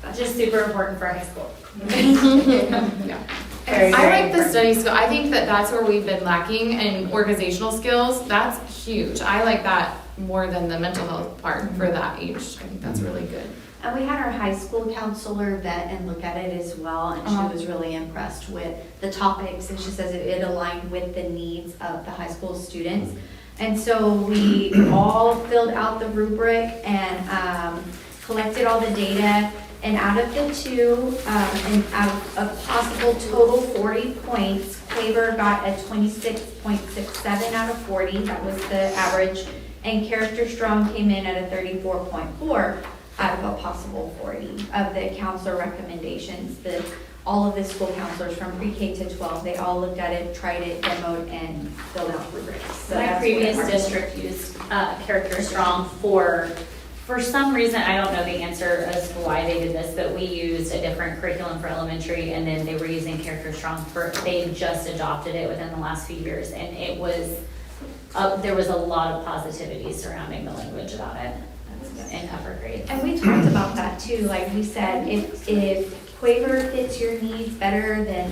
That's just super important for high school. Yeah. Very, I very like the important. study skill. I think that's where we've been lacking in organizational skills. That's huge. I like that more than the mental health part for that age. I think that's really good. And we had our high school counselor vet and look at it as well, and she was really impressed with the topics, and she says it aligned with the needs of the high school students. And so we all filled out the rubric and collected all the data, and out of the two, and out of a possible total 40 points, Claver got a 26.67 out of 40, that was the average, and Character Strong came in at a 34.4. out of a possible 40 of the counselor recommendations. All of the school counselors from pre-K to 12, they all looked at it, tried it, demoed, and filled out rubrics. So My that's previous what our- district used Character Strong for For some reason, I don't know the answer as to why they did this, but we used a different curriculum for elementary, and then they were using Character Strong they just adopted it within the last few years, and it was, there was a lot of positivity surrounding the language about it in upper grade. And we talked about that too, like we said, if Quaver fits your needs better than,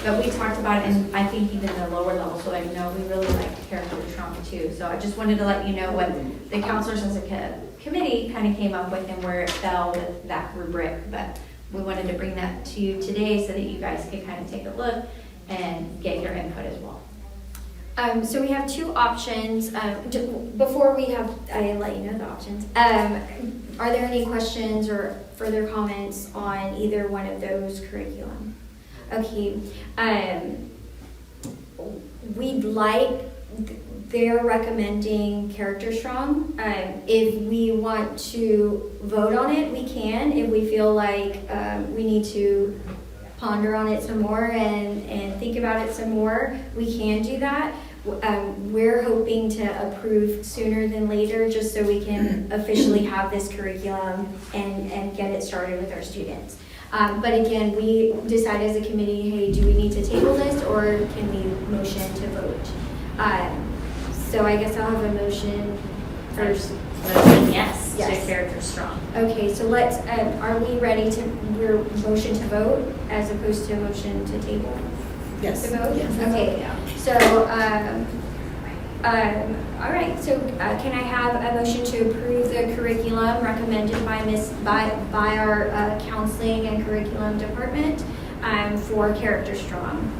but we talked about it, and I think even the lower level, so we really like Character Strong too. So I just wanted to let you know what the counselors as a committee kind of came up with and where it fell with that rubric, but we wanted to bring that to you today so that you guys could kind of take a look and get your input as well. So we have two options. Before I let you know the options. Are there any questions or further comments on either one of those curriculum? Okay. They're recommending Character Strong. If we want to vote on it, we can. If we feel like we need to ponder on it some more and think about it some more, we can do that. We're hoping to approve sooner than later, just so we can officially have this curriculum and get it started with our students. But again, we decide as a committee, hey, do we need to table this, or can we motion to vote? So I guess I'll have a motion first. Motion yes to Yes. Character Strong. Okay, so let's, are we ready we're motion to vote as opposed to motion to table? Yes. To vote? Yes. Okay, so, all right, so can I have a motion to approve the curriculum recommended by our counseling and curriculum department for Character Strong?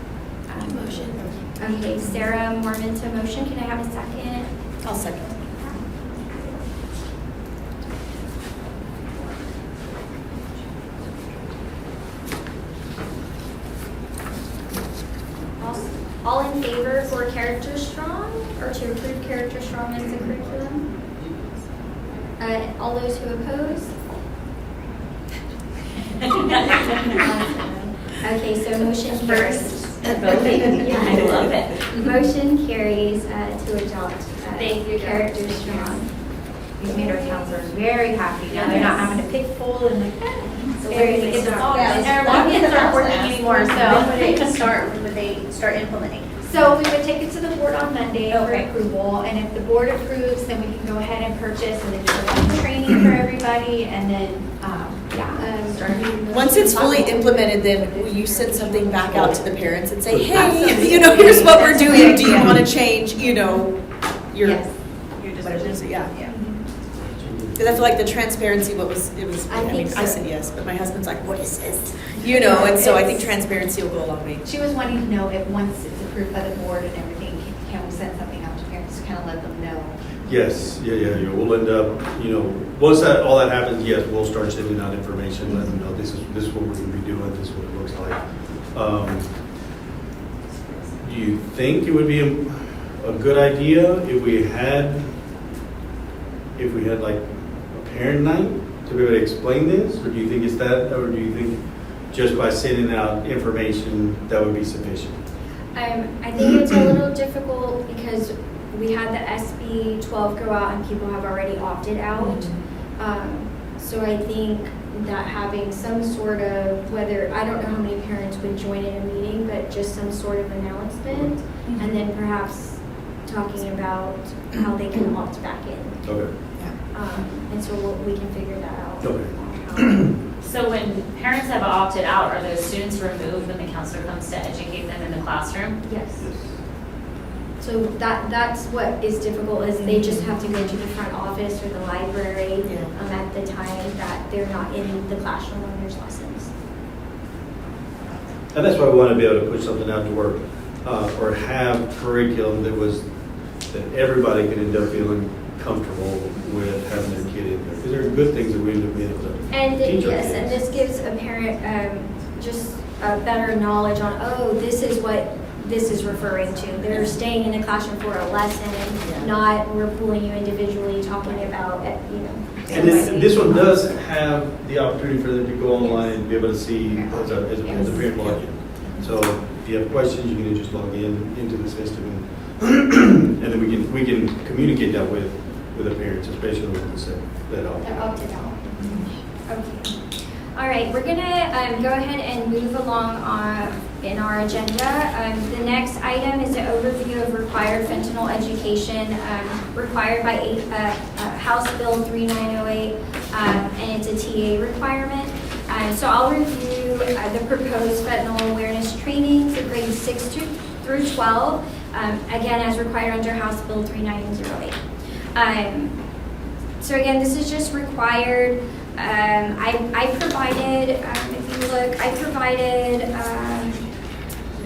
Motion. Okay, Sarah Mormon to motion. Can I have a second? I'll second. All in favor for Character Strong, or to approve Character Strong as a curriculum? All those who oppose? Okay, so motion carries. Voting. Yeah. I love it. Motion carries to adopt Thank you, Character Strong. These made our counselors very happy. Now they're not having to pick full and So very very good. good. Our kids aren't working anymore, When would they start implementing? So we would take it to the board on Monday for Okay. approval, and if the board approves, then we can go ahead and purchase, and then do some training for everybody, and then, start. Once it's fully implemented, then will you send something back out to the parents and say, hey, here's what we're doing, do you want to change, your, Yes. whatever it is, yeah. Because I feel like the transparency, I said yes, but my husband's like, what is this? And so I think transparency will go a long way. She was wanting to know if once it's approved by the board and everything, can we send something out to parents to kind of let them know? Yes, yeah. We'll end up, once all that happens, yes, we'll start sending out information, let them know this is what we're going to be doing, this is what it looks like. Do you think it would be a good idea if we had like a parent night to be able to explain this, or do you think it's that, or do you think just by sending out information that would be sufficient? I think it's a little difficult because we had the SB 12 go out and people have already opted out. So I think that having some sort of, I don't know how many parents would join in a meeting, but just some sort of announcement, and then perhaps talking about how they can opt back in. Okay. And so we can figure that out. Okay. So when parents have opted out, are those students removed when the counselor comes to educate them in the classroom? Yes. So that's what is difficult, is they just have to go to the front office or the library at the time that they're not in the classroom when there's lessons. And that's why we want to be able to put something out to work, or have curriculum that everybody can end up feeling comfortable with having their kid in there. Because there are good things that we end up being able to teach our kids. And this gives a parent just a better knowledge on, this is what this is referring to. They're staying in the classroom for a lesson, not we're pulling you individually, talking about, And this one does have the opportunity for them to go online and be able to see as a parent login. So if you have questions, you can just log into the system, and then we can communicate that with with the parents, especially the ones that They're opt. opted out. Okay. All right, we're gonna go ahead and move along in our agenda. The next item is an overview of required fentanyl education required by House Bill 3908, and it's a TA requirement. So I'll review the proposed fentanyl awareness training for grades 6 through 12, again as required under House Bill 3908. So again, this is just required. I provided, if you look, I provided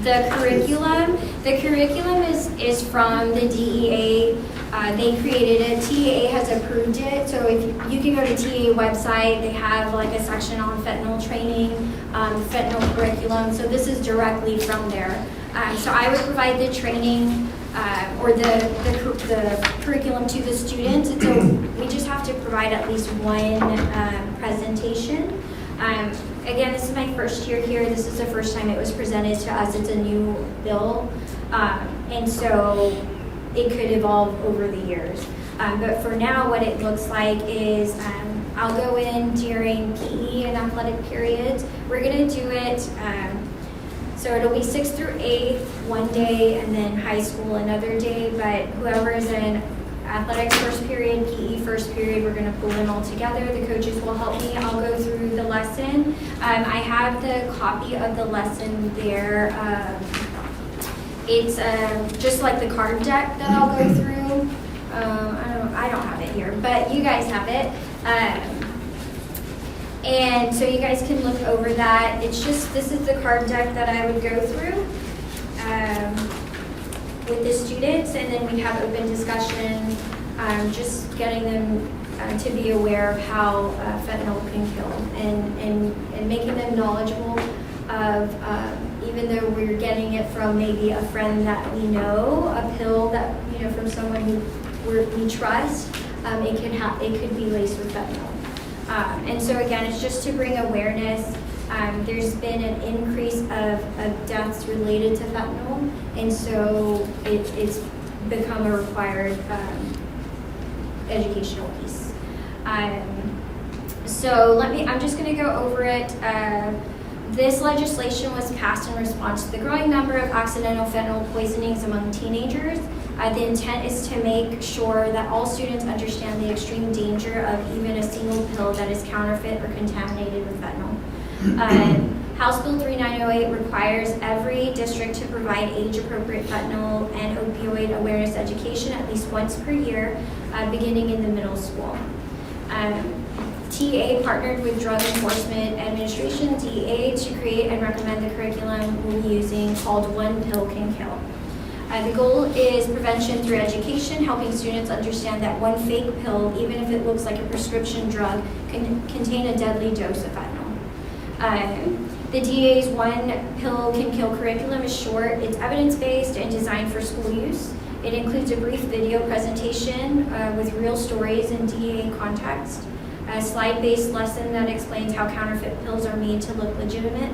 the curriculum. The curriculum is from the DEA. They created it. TEA has approved it. So if you can go to TEA website, they have like a section on fentanyl training, fentanyl curriculum. So this is directly from there. So I would provide the training or the curriculum to the students. And so we just have to provide at least one presentation. Again, this is my first year here. This is the first time it was presented to us. It's a new bill. And so it could evolve over the years. But for now, what it looks like is I'll go in during PE and athletic periods. We're going to do it, so it'll be 6th through 8th one day, and then high school another day. But whoever is in athletics first period, PE first period, we're going to pull them all together. The coaches will help me. I'll go through the lesson. I have the copy of the lesson there. It's just like the card deck that I'll go through. I don't have it here, but you guys have it. And so you guys can look over that. It's just, this is the card deck that I would go through with the students, and then we have open discussion, just getting them to be aware of how fentanyl can kill, and making them knowledgeable of, even though we're getting it from maybe a friend that we know, a pill that, from someone we trust, it could be laced with fentanyl. And so again, it's just to bring awareness. There's been an increase of deaths related to fentanyl, and so it's become a required educational piece. So I'm just going to go over it. This legislation was passed in response to the growing number of accidental fentanyl poisonings among teenagers. The intent is to make sure that all students understand the extreme danger of even a single pill that is counterfeit or contaminated with fentanyl. House Bill 3908 requires every district to provide age-appropriate fentanyl and opioid awareness education at least once per year, beginning in the middle school. TA partnered with Drug Enforcement Administration, DEA, to create and recommend the curriculum we'll be using called One Pill Can Kill. The goal is prevention through education, helping students understand that one fake pill, even if it looks like a prescription drug, can contain a deadly dose of fentanyl. The DEA's One Pill Can Kill curriculum is short, it's evidence-based, and designed for school use. It includes a brief video presentation with real stories in DEA context, a slide-based lesson that explains how counterfeit pills are made to look legitimate,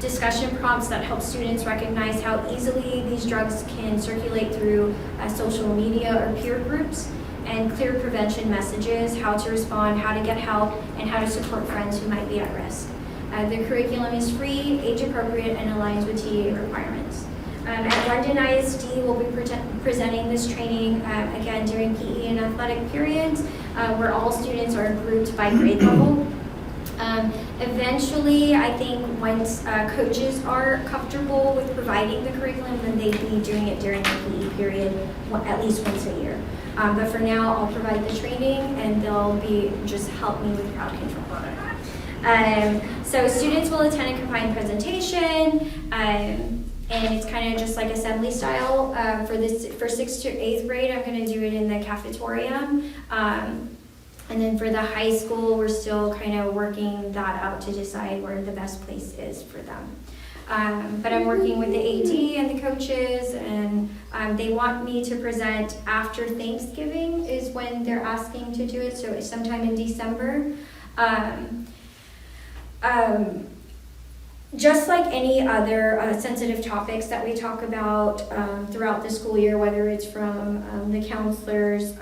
discussion prompts that help students recognize how easily these drugs can circulate through social media or peer groups, and clear prevention messages, how to respond, how to get help, and how to support friends who might be at risk. The curriculum is free, age-appropriate, and aligns with TA requirements. At London ISD, we'll be presenting this training again during PE and athletic periods, where all students are grouped by grade level. Eventually, I think once coaches are comfortable with providing the curriculum, then they'd be doing it during the PE period at least once a year. But for now, I'll provide the training, and they'll just help me with crowd control. So students will attend a combined presentation, and it's kind of just like assembly style. For 6th to 8th grade, I'm going to do it in the cafeteria. And then for the high school, we're still kind of working that out to decide where the best place is for them. But I'm working with the AD and the coaches, and they want me to present after Thanksgiving is when they're asking to do it, so it's sometime in December. Just like any other sensitive topics that we talk about throughout the school year, whether it's from the counselors,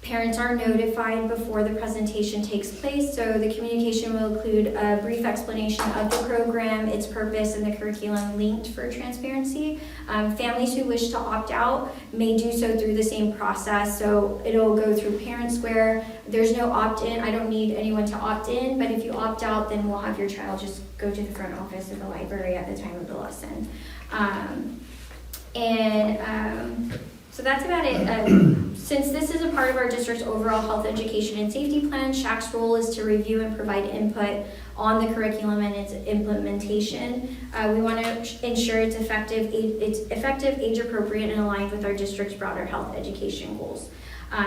Parents are notified before the presentation takes place, so the communication will include a brief explanation of the program, its purpose, and the curriculum linked for transparency. Families who wish to opt out may do so through the same process, so it'll go through Parent Square. There's no opt-in. I don't need anyone to opt in, but if you opt out, then we'll have your child just go to the front office of the library at the time of the lesson. So that's about it. Since this is a part of our district's overall health education and safety plan, SHAC's role is to review and provide input on the curriculum and its implementation. We want to ensure it's effective, age appropriate, and aligned with our district's broader health education goals.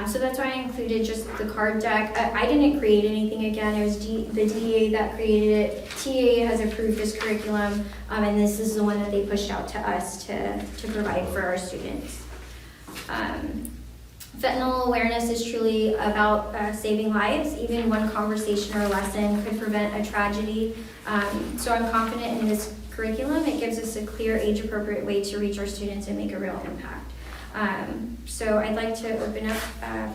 So that's why I included just the card deck. I didn't create anything again. It was the DEA that created it. TA has approved this curriculum, and this is the one that they pushed out to us to provide for our students. Fentanyl awareness is truly about saving lives. Even one conversation or lesson could prevent a tragedy. So I'm confident in this curriculum. It gives us a clear, age-appropriate way to reach our students and make a real impact. So I'd like to open up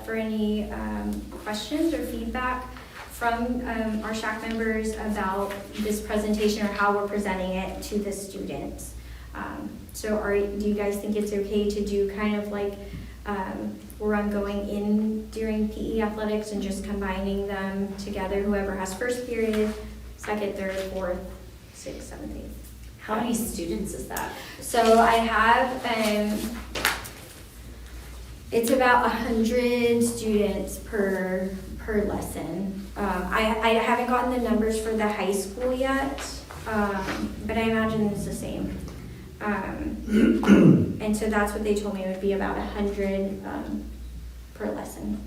for any questions or feedback from our SHAC members about this presentation or how we're presenting it to the students. So do you guys think it's okay to do kind of like where I'm going in during PE athletics and just combining them together, whoever has first period, second, third, fourth, sixth, seventh, eighth? How many students is that? So I have, it's about 100 students per lesson. I haven't gotten the numbers for the high school yet, but I imagine it's the same. And so that's what they told me, it would be about 100 per lesson.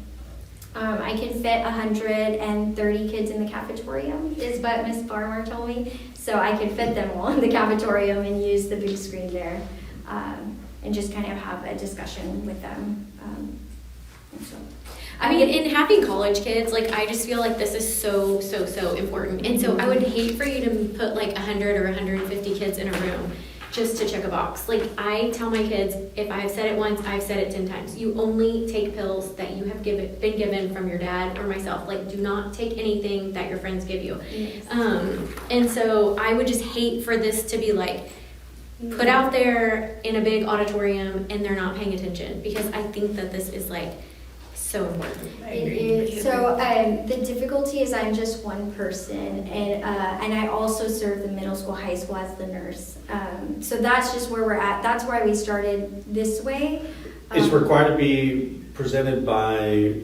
I can fit 130 kids in the cafetorium, is what Miss Farmer told me. So I could fit them all in the cafetorium and use the big screen there, and just kind of have a discussion with them. And so. I mean, in having college kids, like, I just feel like this is so important. And so I would hate for you to put like 100 or 150 kids in a room just to check a box. Like, I tell my kids, if I've said it once, I've said it 10 times. You only take pills that you have been given from your dad or myself. Like, do not take anything that your friends give you. Yes. And so I would just hate for this to be like put out there in a big auditorium and they're not paying attention, because I think that this is like so important. It is. So the difficulty is I'm just one person, and I also serve the middle school, high school as the nurse. So that's just where we're at. That's why we started this way. It's required to be presented by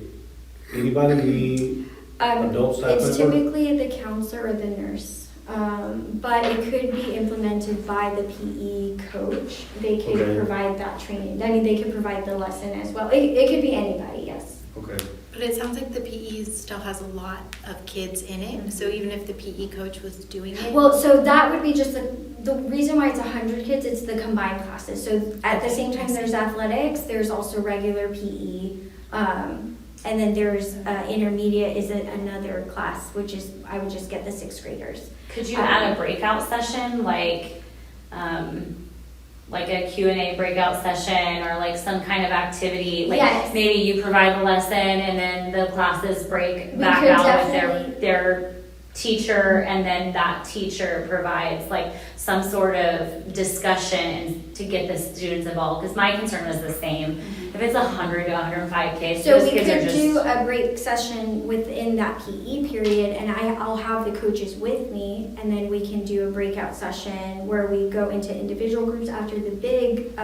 anybody, adult staff It's member? typically the counselor or the nurse. But it could be implemented by the PE coach. They could Okay. provide that training. I mean, they could provide the lesson as well. It could be anybody, yes. Okay. But it sounds like the PE still has a lot of kids in it, so even if the PE coach was doing it. Well, so that would be just the reason why it's 100 kids, it's the combined classes. So at the same time there's athletics, there's also regular PE, and then there's intermediate is another class, which is, I would just get the 6th graders. Could you add a breakout session, like a Q&A breakout session, or like some kind of activity? Like, yes. Maybe you provide the lesson and then the classes break We back could out definitely- with their teacher, and then that teacher provides like some sort of discussion to get the students involved. Because my concern was the same. If it's 100 to 105 kids, So those we kids are could just... do a break session within that PE period, and I'll have the coaches with me, and then we can do a breakout session where we go into individual groups after the big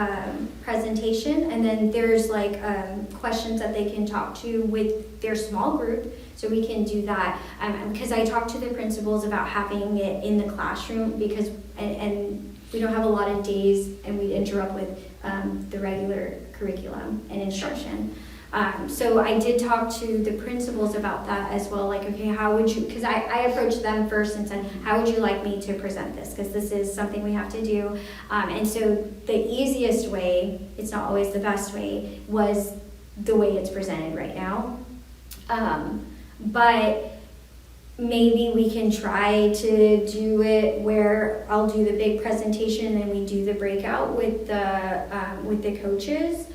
presentation, and then there's like questions that they can talk to with their small group, so we can do that. Because I talked to the principals about having it in the classroom, because and we don't have a lot of days, and we interrupt with the regular curriculum and instruction. So I did talk to the principals about that as well, like, okay, how would you, because I approached them first and said, how would you like me to present this? Because this is something we have to do. And so the easiest way, it's not always the best way, was the way it's presented right now. But maybe we can try to do it where I'll do the big presentation and then we do the breakout with the coaches.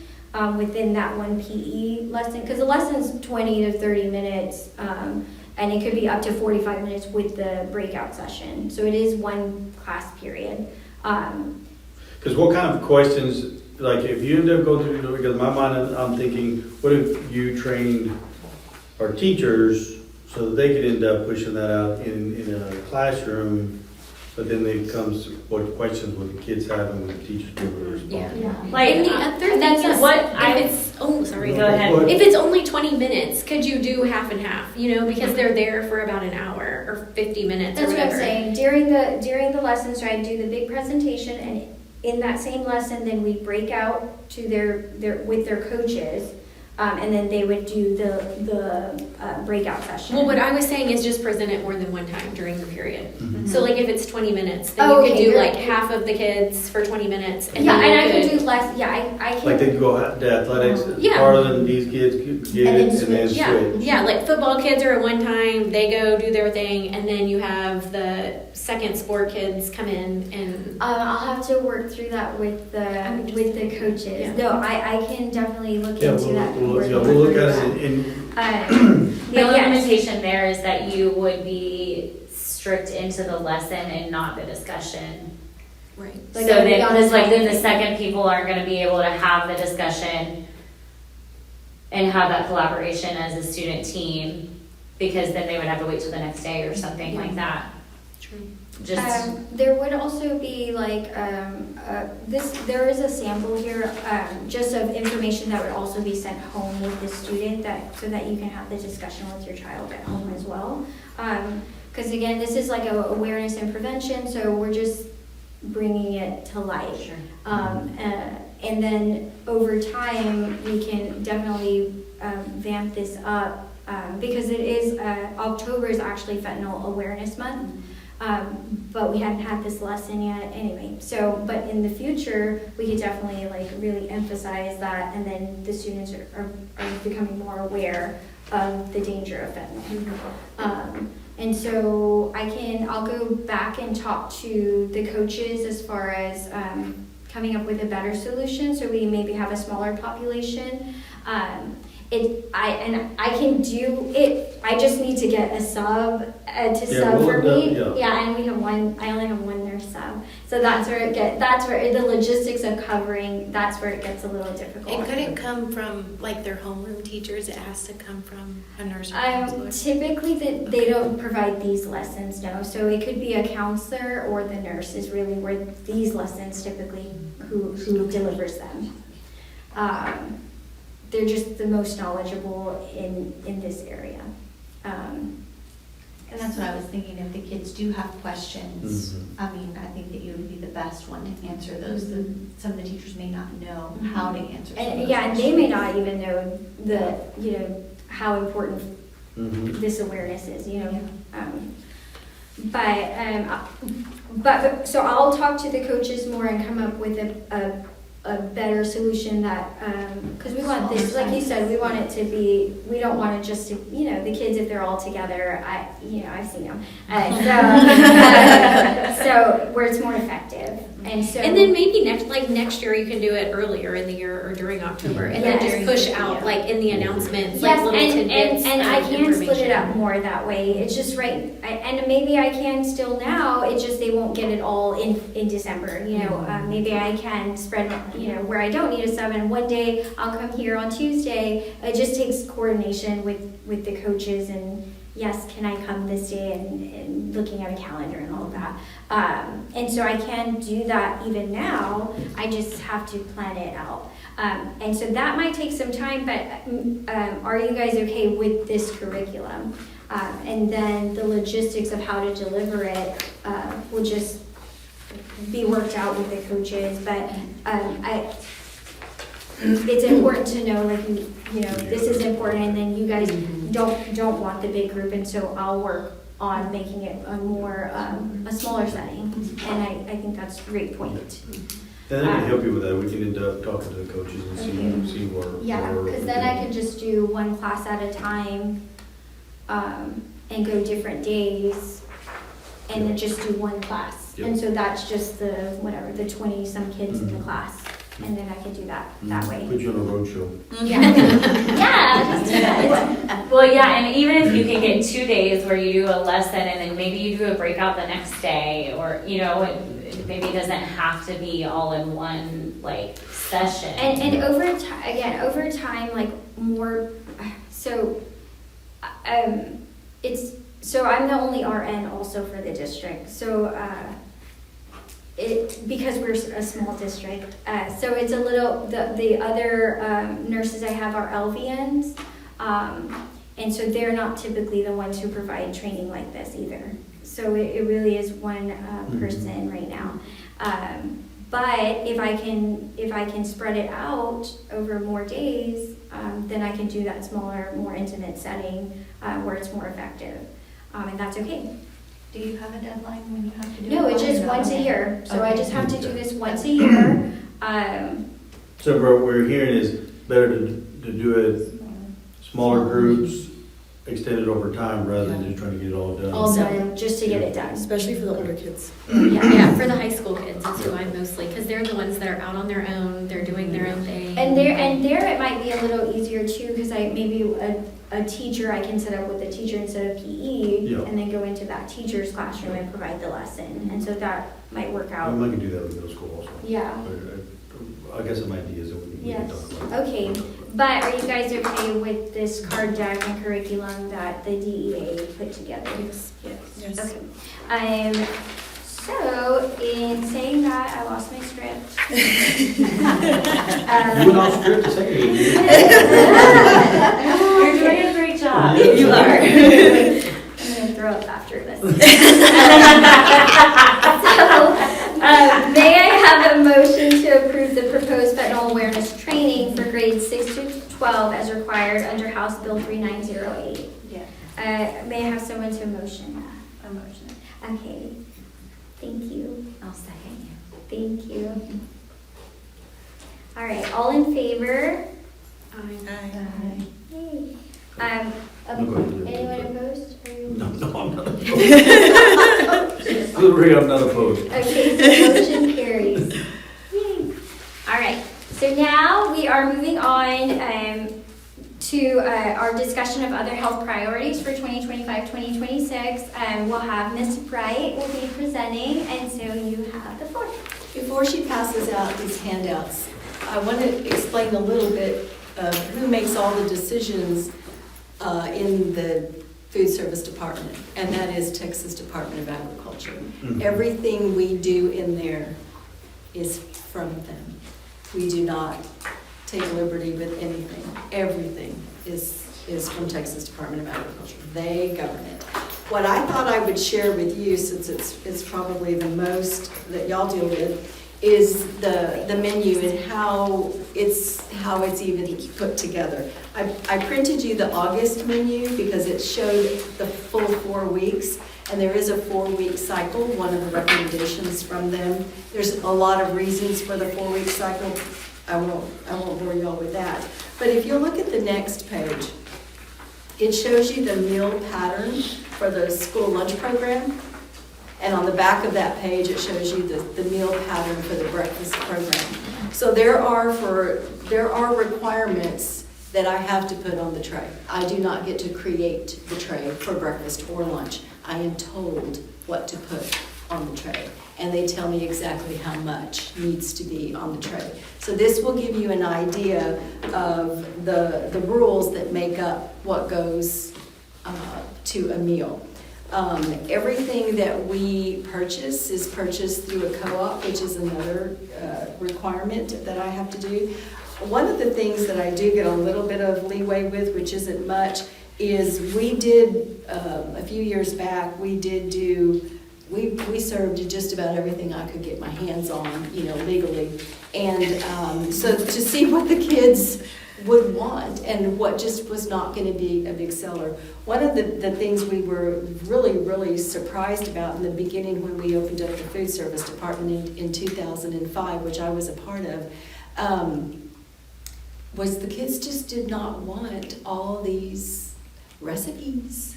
within that one PE lesson, because the lesson's 20 to 30 minutes, and it could be up to 45 minutes with the breakout session. So it is one class period. Because what kind of questions, like if you end up going through, because in my mind, I'm thinking, what if you trained our teachers so that they could end up pushing that out in a classroom, but then it comes, what questions would the kids have and would the teachers be able to respond? Yeah. Like, And the other thing that's is, what sorry. Go ahead. What- If it's only 20 minutes, could you do half and half, because they're there for about an hour or 50 minutes That's or what I'm whatever. saying. During the lesson, so I'd do the big presentation, and in that same lesson, then we'd break out to their with their coaches, and then they would do the breakout session. Well, what I was saying is just present it more than one time during the period. Mhm. So like if it's 20 minutes, then Oh, you could okay, do you're- like half of the kids for 20 minutes. And Yeah, then and I you could do less. Yeah, I can. Like they go to athletics, Yeah. part of them, these kids could get And it, then and then switch. Yeah, switch. yeah, like football kids are at one time, they go do their thing, and then you have the second sport kids come in and I'll have to work through that with the coaches. Yeah. No, I can definitely look Yeah, into that. we'll work look through at that. it and The But only yes. limitation there is that you would be strict into the lesson and not the discussion. right. So Like, then, I'll be because honest, like then I the think- second people aren't gonna be able to have the discussion and have that collaboration as a student team, because then they would have to wait till the next day or something like that. True. Just, There would also be like, there is a sample here, just of information that would also be sent home with the student so that you can have the discussion with your child at home as well. Because again, this is like a awareness and prevention, so we're just bringing it to light. Sure. And then over time, we can definitely vamp this up, because it is, October is actually Fentanyl Awareness Month. But we hadn't had this lesson yet anyway. So, but in the future, we could definitely like really emphasize that, and then the students are becoming more aware of the danger of fentanyl. And so I'll go back and talk to the coaches as far as coming up with a better solution, so we maybe have a smaller population. I can do it. I just need to get a sub to sub we'll for look me. up, And we have one. I only have one nurse sub, so that's where the logistics of covering. That's where it gets a little difficult. It couldn't come from like their homeroom teachers, it has to come from a nurse or counselor. Typically, they don't provide these lessons, no. So it could be a counselor or the nurse is really where these lessons typically who delivers them. They're just the most knowledgeable in this area. And that's what I was thinking, if the kids do have questions, Mhm. I mean, I think that you would be the best one to answer those. Some of the teachers may not know how to answer some of And those yeah, and they may questions. not even know how important Mhm. this awareness is, But so I'll talk to the coaches more and come up with a better solution that, because we want this, like you said, we want it to be, we don't want it just to, the kids, if they're all together, I've seen them. So where it's more effective. And so. And then maybe next year you can do it earlier in the year or during October, and then just Yes. push out like in the announcements, like Yes, little tidbits and I of can split it information. up more that way. It's just right, and maybe I can still now. It's just they won't get it all in December. Maybe I can spread, where I don't need a sub. And one day I'll come here on Tuesday. It just takes coordination with the coaches and. Yes, can I come this day and looking at a calendar and all of that. And so I can do that even now. I just have to plan it out. And so that might take some time, but are you guys okay with this curriculum? And then the logistics of how to deliver it will just be worked out with the coaches. But it's important to know, this is important, and then you guys don't want the big group, and so I'll work on making it a smaller setting, and I think that's a great point. And they can help you with that. We can end up talking to the coaches and see where. Yeah, because then I can just do one class at a time, and go different days, and then just do one class. Yep. And so that's just the 20-some kids in the class. and then I could do that that way. Put you on a road show. Yeah, yeah, just do that. Well, yeah, and even if you can get 2 days where you do a lesson and then maybe you do a breakout the next day, or, you know, maybe it doesn't have to be all in one, like, session. And over time, like more, so, so I'm the only RN also for the district, so, because we're a small district, so it's a little, the other nurses I have are LVNs, and so they're not typically the ones who provide training like this either. So it really is one person right now. But if I can spread it out over more days, then I can do that smaller, more intimate setting where it's more effective, and that's okay. Do you have a deadline when you have to do it? No, it's just once a year. So I just have to do this once a year. So what we're hearing is better to do it smaller groups, extended over time, rather than just trying to get it all done. Also, just to get it done. Especially for the older kids. Yeah, for the high school kids, that's who I mostly, because they're the ones that are out on their own, they're doing their own thing. And there it might be a little easier too, because maybe a teacher, I can set up with a teacher instead of PE, and then go into that teacher's classroom and provide the lesson. And so that might work out. I can do that with middle school also. Yeah. I guess some ideas that we can talk about. Okay, but are you guys okay with this card deck and curriculum that the DEA put together? Yes. Okay. So in saying that, I lost my script. You went off script a second ago. You're doing a great job. You are. I'm gonna throw up after this. So, may I have a motion to approve the proposed fentanyl awareness training for grades 6 to 12 as required under House Bill 3908? Yes, May I have someone to motion that? a motion. Okay, thank you. I'll second you. Thank you. All right, all in favor? Yay. Anyone opposed? No, I'm not opposed. I'm not opposed. Okay, so motion carries. Yay. All right, so now we are moving on to our discussion of other health priorities for 2025-2026. We'll have Ms. Bright will be presenting, and so you have the floor. Before she passes out these handouts, I want to explain a little bit of who makes all the decisions in the Food Service Department, and that is Texas Department of Agriculture. Mhm. Everything we do in there is from them. We do not take liberty with anything. Everything is from Texas Department of Agriculture. They govern it. What I thought I would share with you, since it's probably the most that y'all deal with, is the menu and how it's even put together. I printed you the August menu because it showed the full 4 weeks, and there is a 4-week cycle, one of the recommendations from them. There's a lot of reasons for the 4-week cycle. I won't bore y'all with that. But if you look at the next page, it shows you the meal pattern for the school lunch program. And on the back of that page, it shows you the meal pattern for the breakfast program. So there are requirements that I have to put on the tray. I do not get to create the tray for breakfast or lunch. I am told what to put on the tray, and they tell me exactly how much needs to be on the tray. So this will give you an idea of the rules that make up what goes to a meal. Everything that we purchase is purchased through a co-op, which is another requirement that I have to do. One of the things that I do get a little bit of leeway with, which isn't much, is we did, a few years back, we served just about everything I could get my hands on, legally. And so to see what the kids would want and what just was not going to be a big seller. One of the things we were really, really surprised about in the beginning when we opened up the food service department in 2005, which I was a part of, was the kids just did not want all these recipes.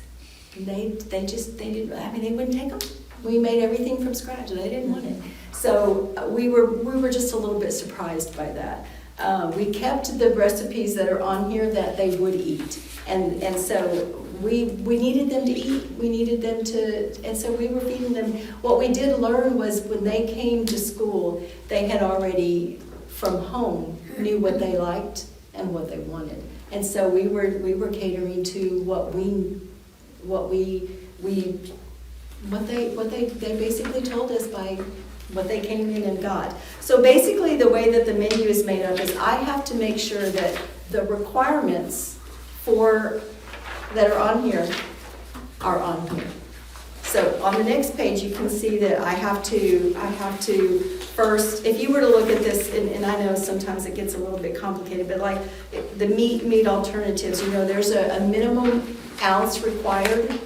They wouldn't take them. We made everything from scratch. They didn't want it. So we were just a little bit surprised by that. We kept the recipes that are on here that they would eat. And so we needed them to eat. We needed them to, and so we were feeding them. What we did learn was when they came to school, they had already, from home, knew what they liked and what they wanted. And so we were catering to what they basically told us by what they came in and got. So basically the way that the menu is made up is I have to make sure that the requirements that are on here are on here. So on the next page you can see that I have to first, if you were to look at this, and I know sometimes it gets a little bit complicated, but like the meat alternatives, there's a minimum ounce required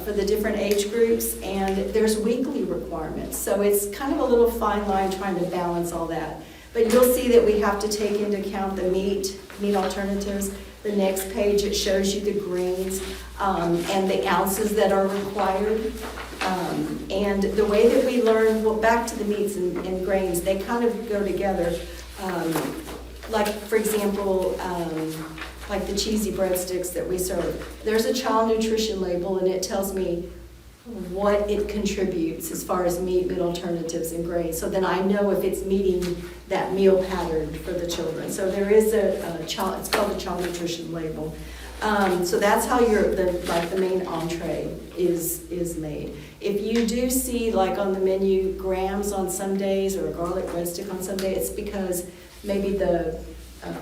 for the different age groups, and there's weekly requirements. So it's kind of a little fine line trying to balance all that. But you'll see that we have to take into account the meat alternatives. The next page, it shows you the grains and the ounces that are required. And the way that we learn, well, back to the meats and grains, they kind of go together. Like, for example, like the cheesy breadsticks that we serve. There's a child nutrition label, and it tells me what it contributes as far as meat alternatives, and grains. So then I know if it's meeting that meal pattern for the children. So there is it's called a child nutrition label. So that's how the main entree is made. If you do see, like on the menu, grams on some days or a garlic breadstick on some days, it's because maybe the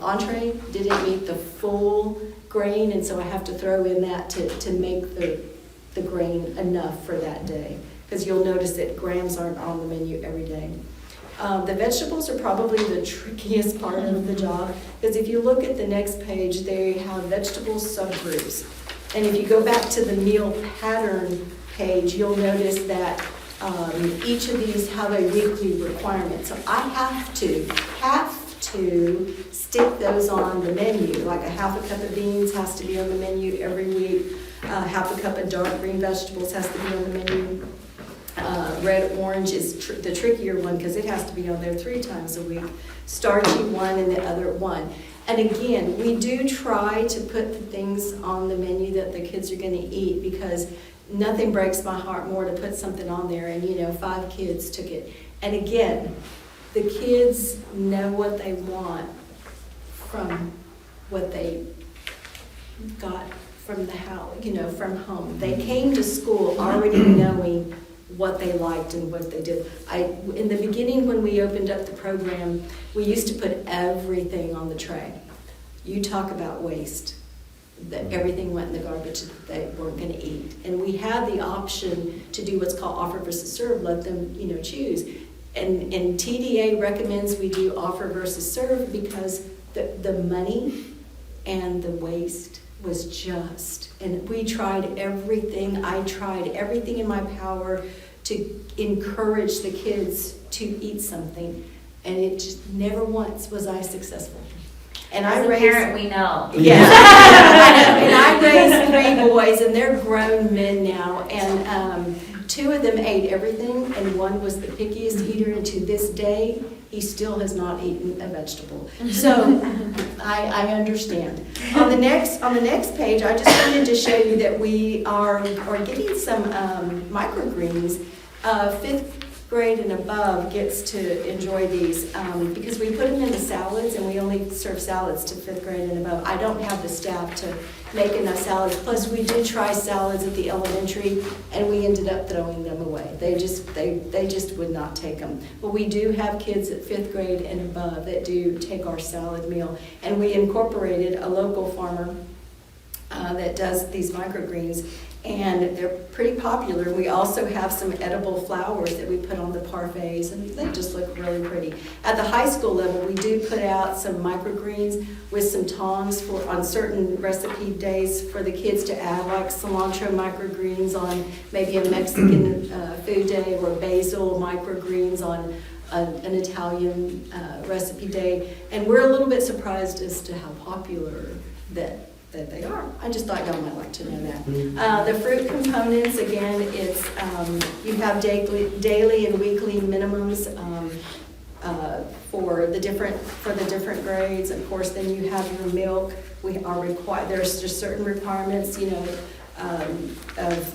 entree didn't meet the full grain, and so I have to throw in that to make the grain enough for that day. Because you'll notice that grams aren't on the menu every day. The vegetables are probably the trickiest part of the job, because if you look at the next page, they have vegetable subgroups. And if you go back to the meal pattern page, you'll notice that each of these have a weekly requirement. So I have to stick those on the menu. Like a half a cup of beans has to be on the menu every week. Half a cup of dark green vegetables has to be on the menu. Red orange is the trickier one because it has to be on there 3 times a week. Starchy one and the other one. And again, we do try to put the things on the menu that the kids are going to eat, because nothing breaks my heart more to put something on there and 5 kids took it. And again, the kids know what they want from what they got from the house, from home. They came to school already knowing what they liked and what they did. In the beginning, when we opened up the program, we used to put everything on the tray. You talk about waste. That everything went in the garbage that they weren't going to eat. And we had the option to do what's called offer versus serve, let them choose. And TDA recommends we do offer versus serve because the money and the waste was just, and we tried everything. I tried everything in my power to encourage the kids to eat something, and it just never once was I successful. And As a parent, we know. Yeah. And I raised 3 boys, and they're grown men now, and 2 of them ate everything, and 1 was the pickiest eater, and to this day, he still has not eaten a vegetable. So I understand. On the next page, I just wanted to show you that we are getting some microgreens. 5th grade and above gets to enjoy these because we put them into salads, and we only serve salads to 5th grade and above. I don't have the staff to make enough salads. Plus, we did try salads at the elementary, and we ended up throwing them away. They just would not take them. But we do have kids at 5th grade and above that do take our salad meal, and we incorporated a local farmer that does these microgreens, and they're pretty popular. We also have some edible flowers that we put on the parfaits, and they just look really pretty. At the high school level, we do put out some microgreens with some tongs on certain recipe days for the kids to add, like cilantro microgreens on maybe a Mexican food day, or basil microgreens on an Italian recipe day. And we're a little bit surprised as to how popular that that they are. I just thought y'all might like to know that. The fruit components, again, it's, you have daily and weekly minimums for the different grades. Of course, then you have your milk. We are required, there's just certain requirements, you know, of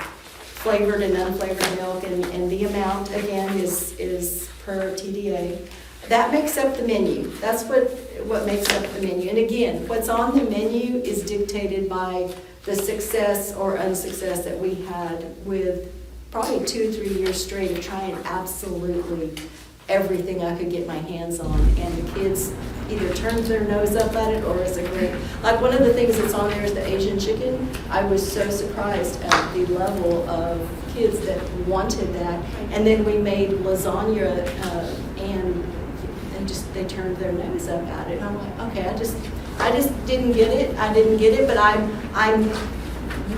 flavored and unflavored milk, and the amount, again, is per TDA. That makes up the menu. That's what makes up the menu. And again, what's on the menu is dictated by the success or unsuccess that we had with probably 2 or 3 years straight of trying absolutely everything I could get my hands on. And the kids either turned their nose up at it or is a great, like one of the things that's on there is the Asian chicken. I was so surprised at the level of kids that wanted that. And then we made lasagna and they turned their nose up at it. And I'm like, okay, I just didn't get it. I didn't get it, but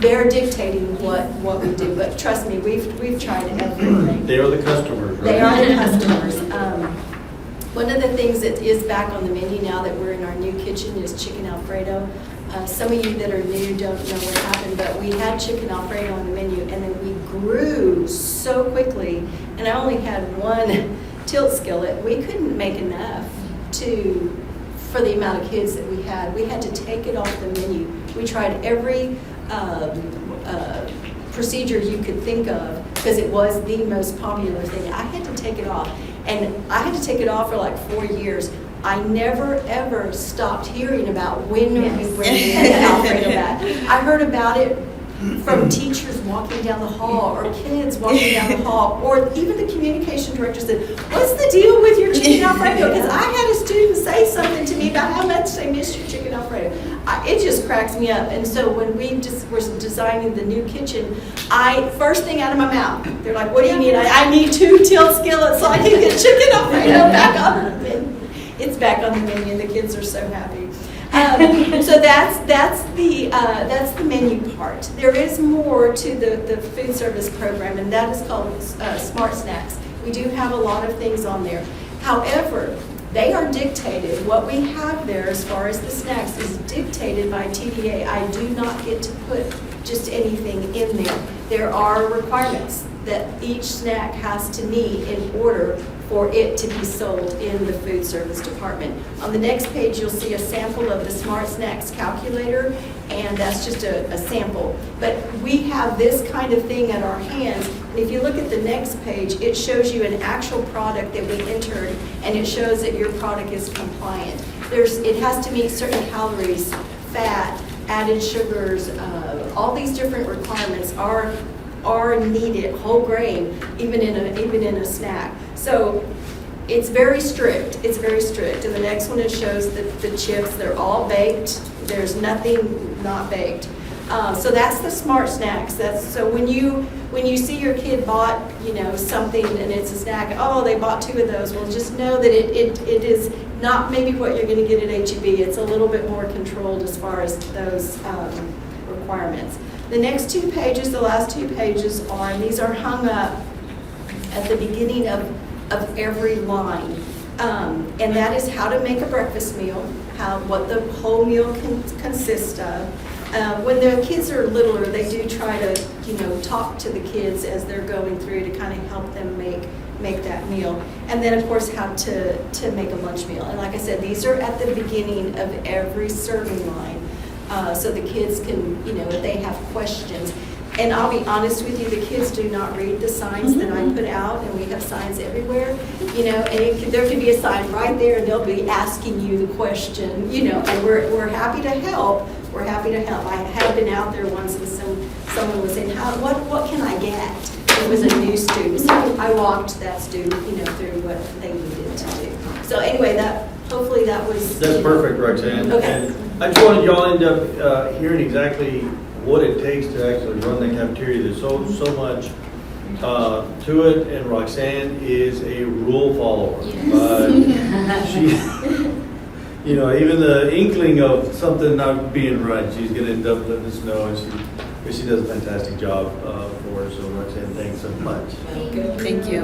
they're dictating what we do. But trust me, we've tried everything. They are the customers, right? They are the customers. One of the things that is back on the menu now that we're in our new kitchen is chicken Alfredo. Some of you that are new don't know what happened, but we had chicken Alfredo on the menu, and then we grew so quickly, and I only had one tilt skillet. We couldn't make enough for the amount of kids that we had. We had to take it off the menu. We tried every procedure you could think of because it was the most popular thing. I had to take it off, and I had to take it off for like 4 years. I never ever stopped hearing about when we bring the Alfredo back. I heard about it from teachers walking down the hall or kids walking down the hall, or even the communication director said, "What's the deal with your chicken Alfredo?" Because I had a student say something to me about how much they miss your chicken Alfredo. It just cracks me up. And so when we just were designing the new kitchen, first thing out of my mouth, they're like, "What do you need?" I need 2 tilt skillets so I can get chicken Alfredo back on the menu. It's back on the menu, and the kids are so happy. So that's the menu part. There is more to the food service program, and that is called Smart Snacks. We do have a lot of things on there. However, they are dictated. What we have there as far as the snacks is dictated by TDA. I do not get to put just anything in there. There are requirements that each snack has to meet in order for it to be sold in the food service department. On the next page, you'll see a sample of the Smart Snacks calculator, and that's just a sample. But we have this kind of thing at our hands, and if you look at the next page, it shows you an actual product that we entered, and it shows that your product is compliant. It has to meet certain calories, fat, added sugars, all these different requirements are needed, whole grain, even in a snack. So it's very strict. It's very strict. And the next one, it shows that the chips, they're all baked. There's nothing not baked. So that's the Smart Snacks. So when you see your kid bought, something and it's a snack, oh, they bought 2 of those. Well, just know that it is not maybe what you're going to get at H-E-B. It's a little bit more controlled as far as those requirements. The next 2 pages, the last 2 pages and these are hung up at the beginning of every line. And that is how to make a breakfast meal, what the whole meal can consist of. When the kids are littler, they do try to, talk to the kids as they're going through to kind of help them make that meal. And then, of course, how to make a lunch meal. And like I said, these are at the beginning of every serving line. So the kids can, if they have questions. And I'll be honest with you, the kids do not read the signs that I put out, and we have signs everywhere, and there can be a sign right there, and they'll be asking you the question, and we're happy to help. We're happy to help. I have been out there once, and someone was saying, what can I get? It was a new student, so I walked that student, through what they needed to do. So anyway, hopefully that was. That's perfect, Roxanne. Okay. And I just wanted y'all to end up hearing exactly what it takes to actually run the cafeteria. There's so much to it, and Roxanne is a rule follower. She, even the inkling of something not being run, she's going to end up letting us know, and she does a fantastic job for us. So Roxanne, thanks so much. Thank you. Thank you.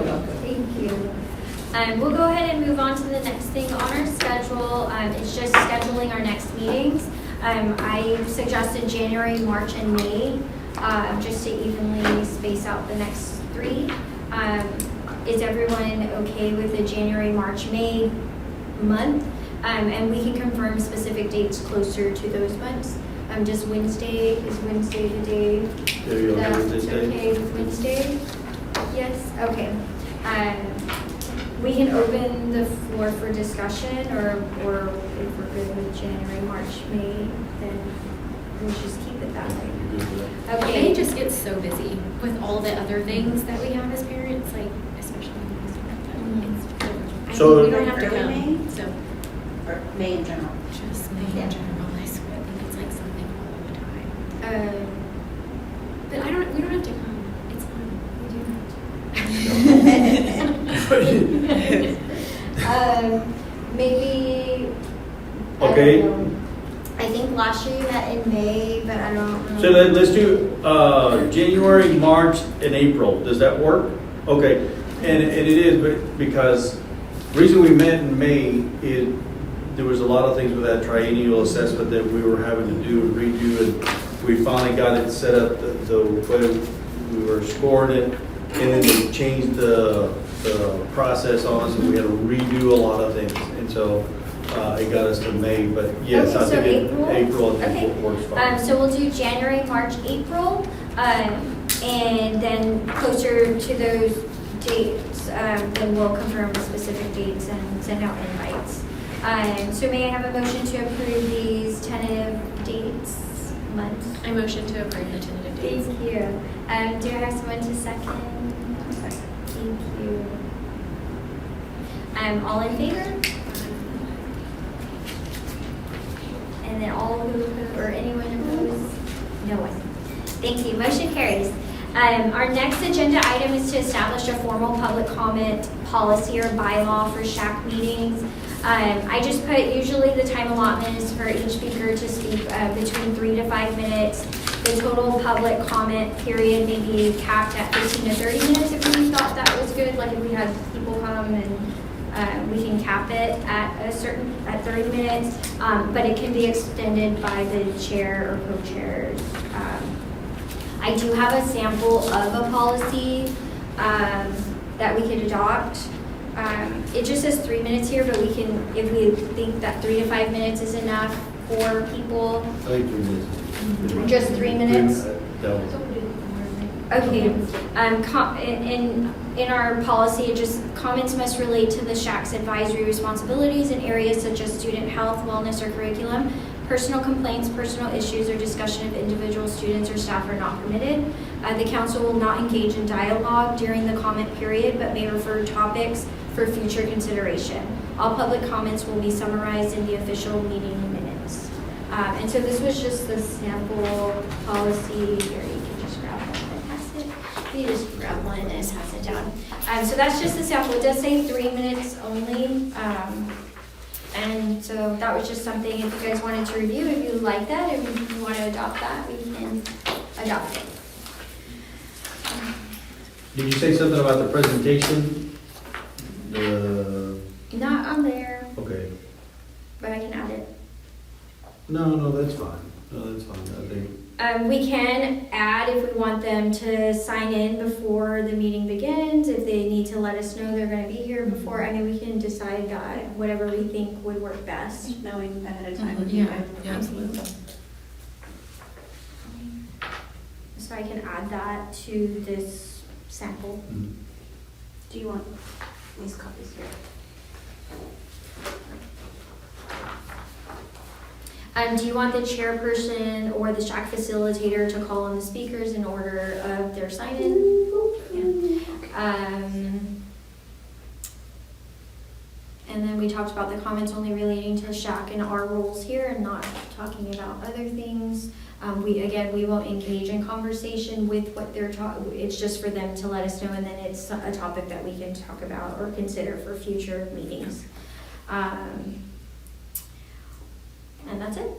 We'll go ahead and move on to the next thing on our schedule. It's just scheduling our next meetings. I suggested January, March, and May, just to evenly space out the next 3. Is everyone okay with the January, March, May month? And we can confirm specific dates closer to those months. Is Wednesday the day? Are you okay with this That's date? okay with Wednesday? Yes, okay. We can open the floor for discussion, or if we're good with January, March, May, then we'll just keep it that way. You good with that? Okay. May just gets so busy with all the other things that we have as parents, like especially when it's So- we don't have to Early May? come. So Or May in general? just May in general, I swear, I think it's like something all the time. But we don't have to come. It's fun. Maybe. Okay. I don't know. I think last year you met in May, but I don't know. So let's do January, March, and April. Does that work? Okay. And it is because the reason we met in May is there was a lot of things with that triennial assessment that we were having to do and redo, and we finally got it set up the way we were scoring it, and then they changed the process on us, and we had to redo a lot of things, and so it got us to May. But yes, Okay, I so think April? I think works fine. So we'll do January, March, April, and then closer to those dates, then we'll confirm the specific dates and send out invites. So may I have a motion to approve these tentative dates, months? I motion to approve the tentative dates. Thank you. Do I have someone to second? Thank you. All in favor? And then all who, or anyone opposed? No one. Thank you. Motion carries. Our next agenda item is to establish a formal public comment policy or bylaw for SHAC meetings. I just put, usually the time allotment is for each speaker to speak between 3 to 5 minutes. The total public comment period may be capped at 15 to 30 minutes if we thought that was good, like if we had people come and we can cap it at 30 minutes, but it can be extended by the chair or co-chairs. I do have a sample of a policy that we could adopt. It just says 3 minutes here, but we can, if we think that 3 to 5 minutes is enough for people. I think 3 minutes. Just 3 minutes? That was- Okay, in our policy, it just, comments must relate to the SHAC's advisory responsibilities in areas such as student health, wellness, or curriculum. Personal complaints, personal issues, or discussion of individual students or staff are not permitted. The council will not engage in dialogue during the comment period, but may refer topics for future consideration. All public comments will be summarized in the official meeting minutes. And so this was just the sample policy. Here, you can just grab one and pass it. You just grab one and pass it down. So that's just the sample. It does say 3 minutes only. And so that was just something, if you guys wanted to review, if you like that, if you want to adopt that, we can adopt it. Did you say something about the presentation? Not on there, Okay. but I can add it. No, that's fine. No, that's fine. I think, We can add if we want them to sign in before the meeting begins, if they need to let us know they're going to be here before. I mean, we can decide that, whatever we think would work best. Knowing ahead of time would be Yeah, good. yeah, absolutely. So I can add that to this sample. Do you want these copies here? Do you want the chairperson or the SHAC facilitator to call on the speakers in order of their sign-in? Yeah. And then we talked about the comments only relating to SHAC and our roles here and not talking about other things. We won't engage in conversation with what they're talking. It's just for them to let us know, and then it's a topic that we can talk about or consider for future meetings. And that's it.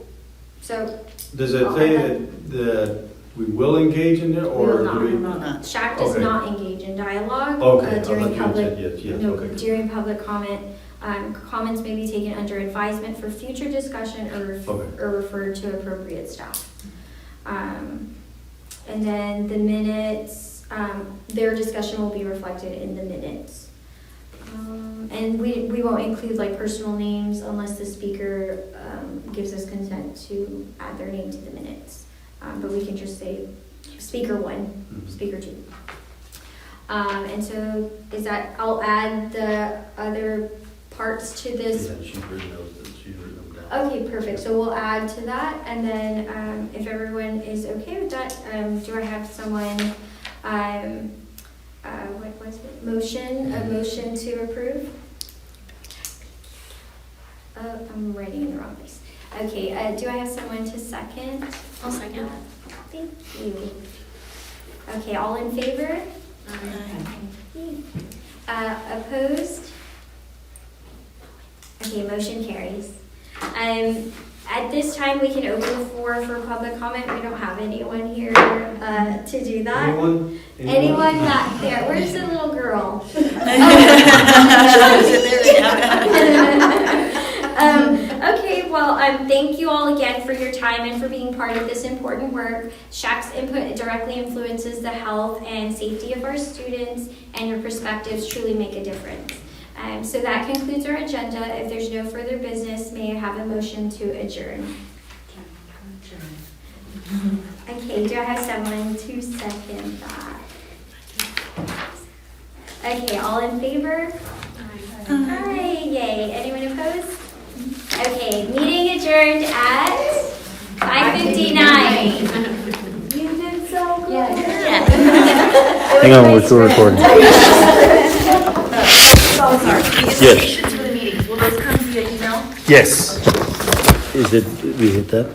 So. does it say that we will engage in it, or We will do we? not. SHAC does Okay. not engage in dialogue Okay, I thought during you had public. said yes, No, okay. during public comment. Comments may be taken under advisement for future discussion Okay. or referred to appropriate staff. And then the minutes, their discussion will be reflected in the minutes. And we won't include like personal names unless the speaker gives us consent to add their name to the minutes. But we can just say speaker 1, speaker 2. And so I'll add the other parts to this. Yeah, she's written them down. Okay, perfect. So we'll add to that, and then if everyone is okay with that, do I have someone, what was it? A motion to approve? Oh, I'm writing in the wrong place. Okay, do I have someone to second? I'll second. Thank you. Okay, all in favor? Opposed? Okay, motion carries. At this time, we can open the floor for public comment. We don't have anyone here to do that. Anyone back there? Where's the little girl? Okay, well, thank you all again for your time and for being part of this important work. SHAC's input directly influences the health and safety of our students, and your perspectives truly make a difference. So that concludes our agenda. If there's no further business, may I have a motion to adjourn? Okay, do I have someone to second that? Okay, all in favor? Aye, yay. Anyone opposed? Okay, meeting adjourned at 5:59. You did so good. Hang on, we're still recording. Yes. For the meetings, will those come via email? Yes. Is it, we hit that?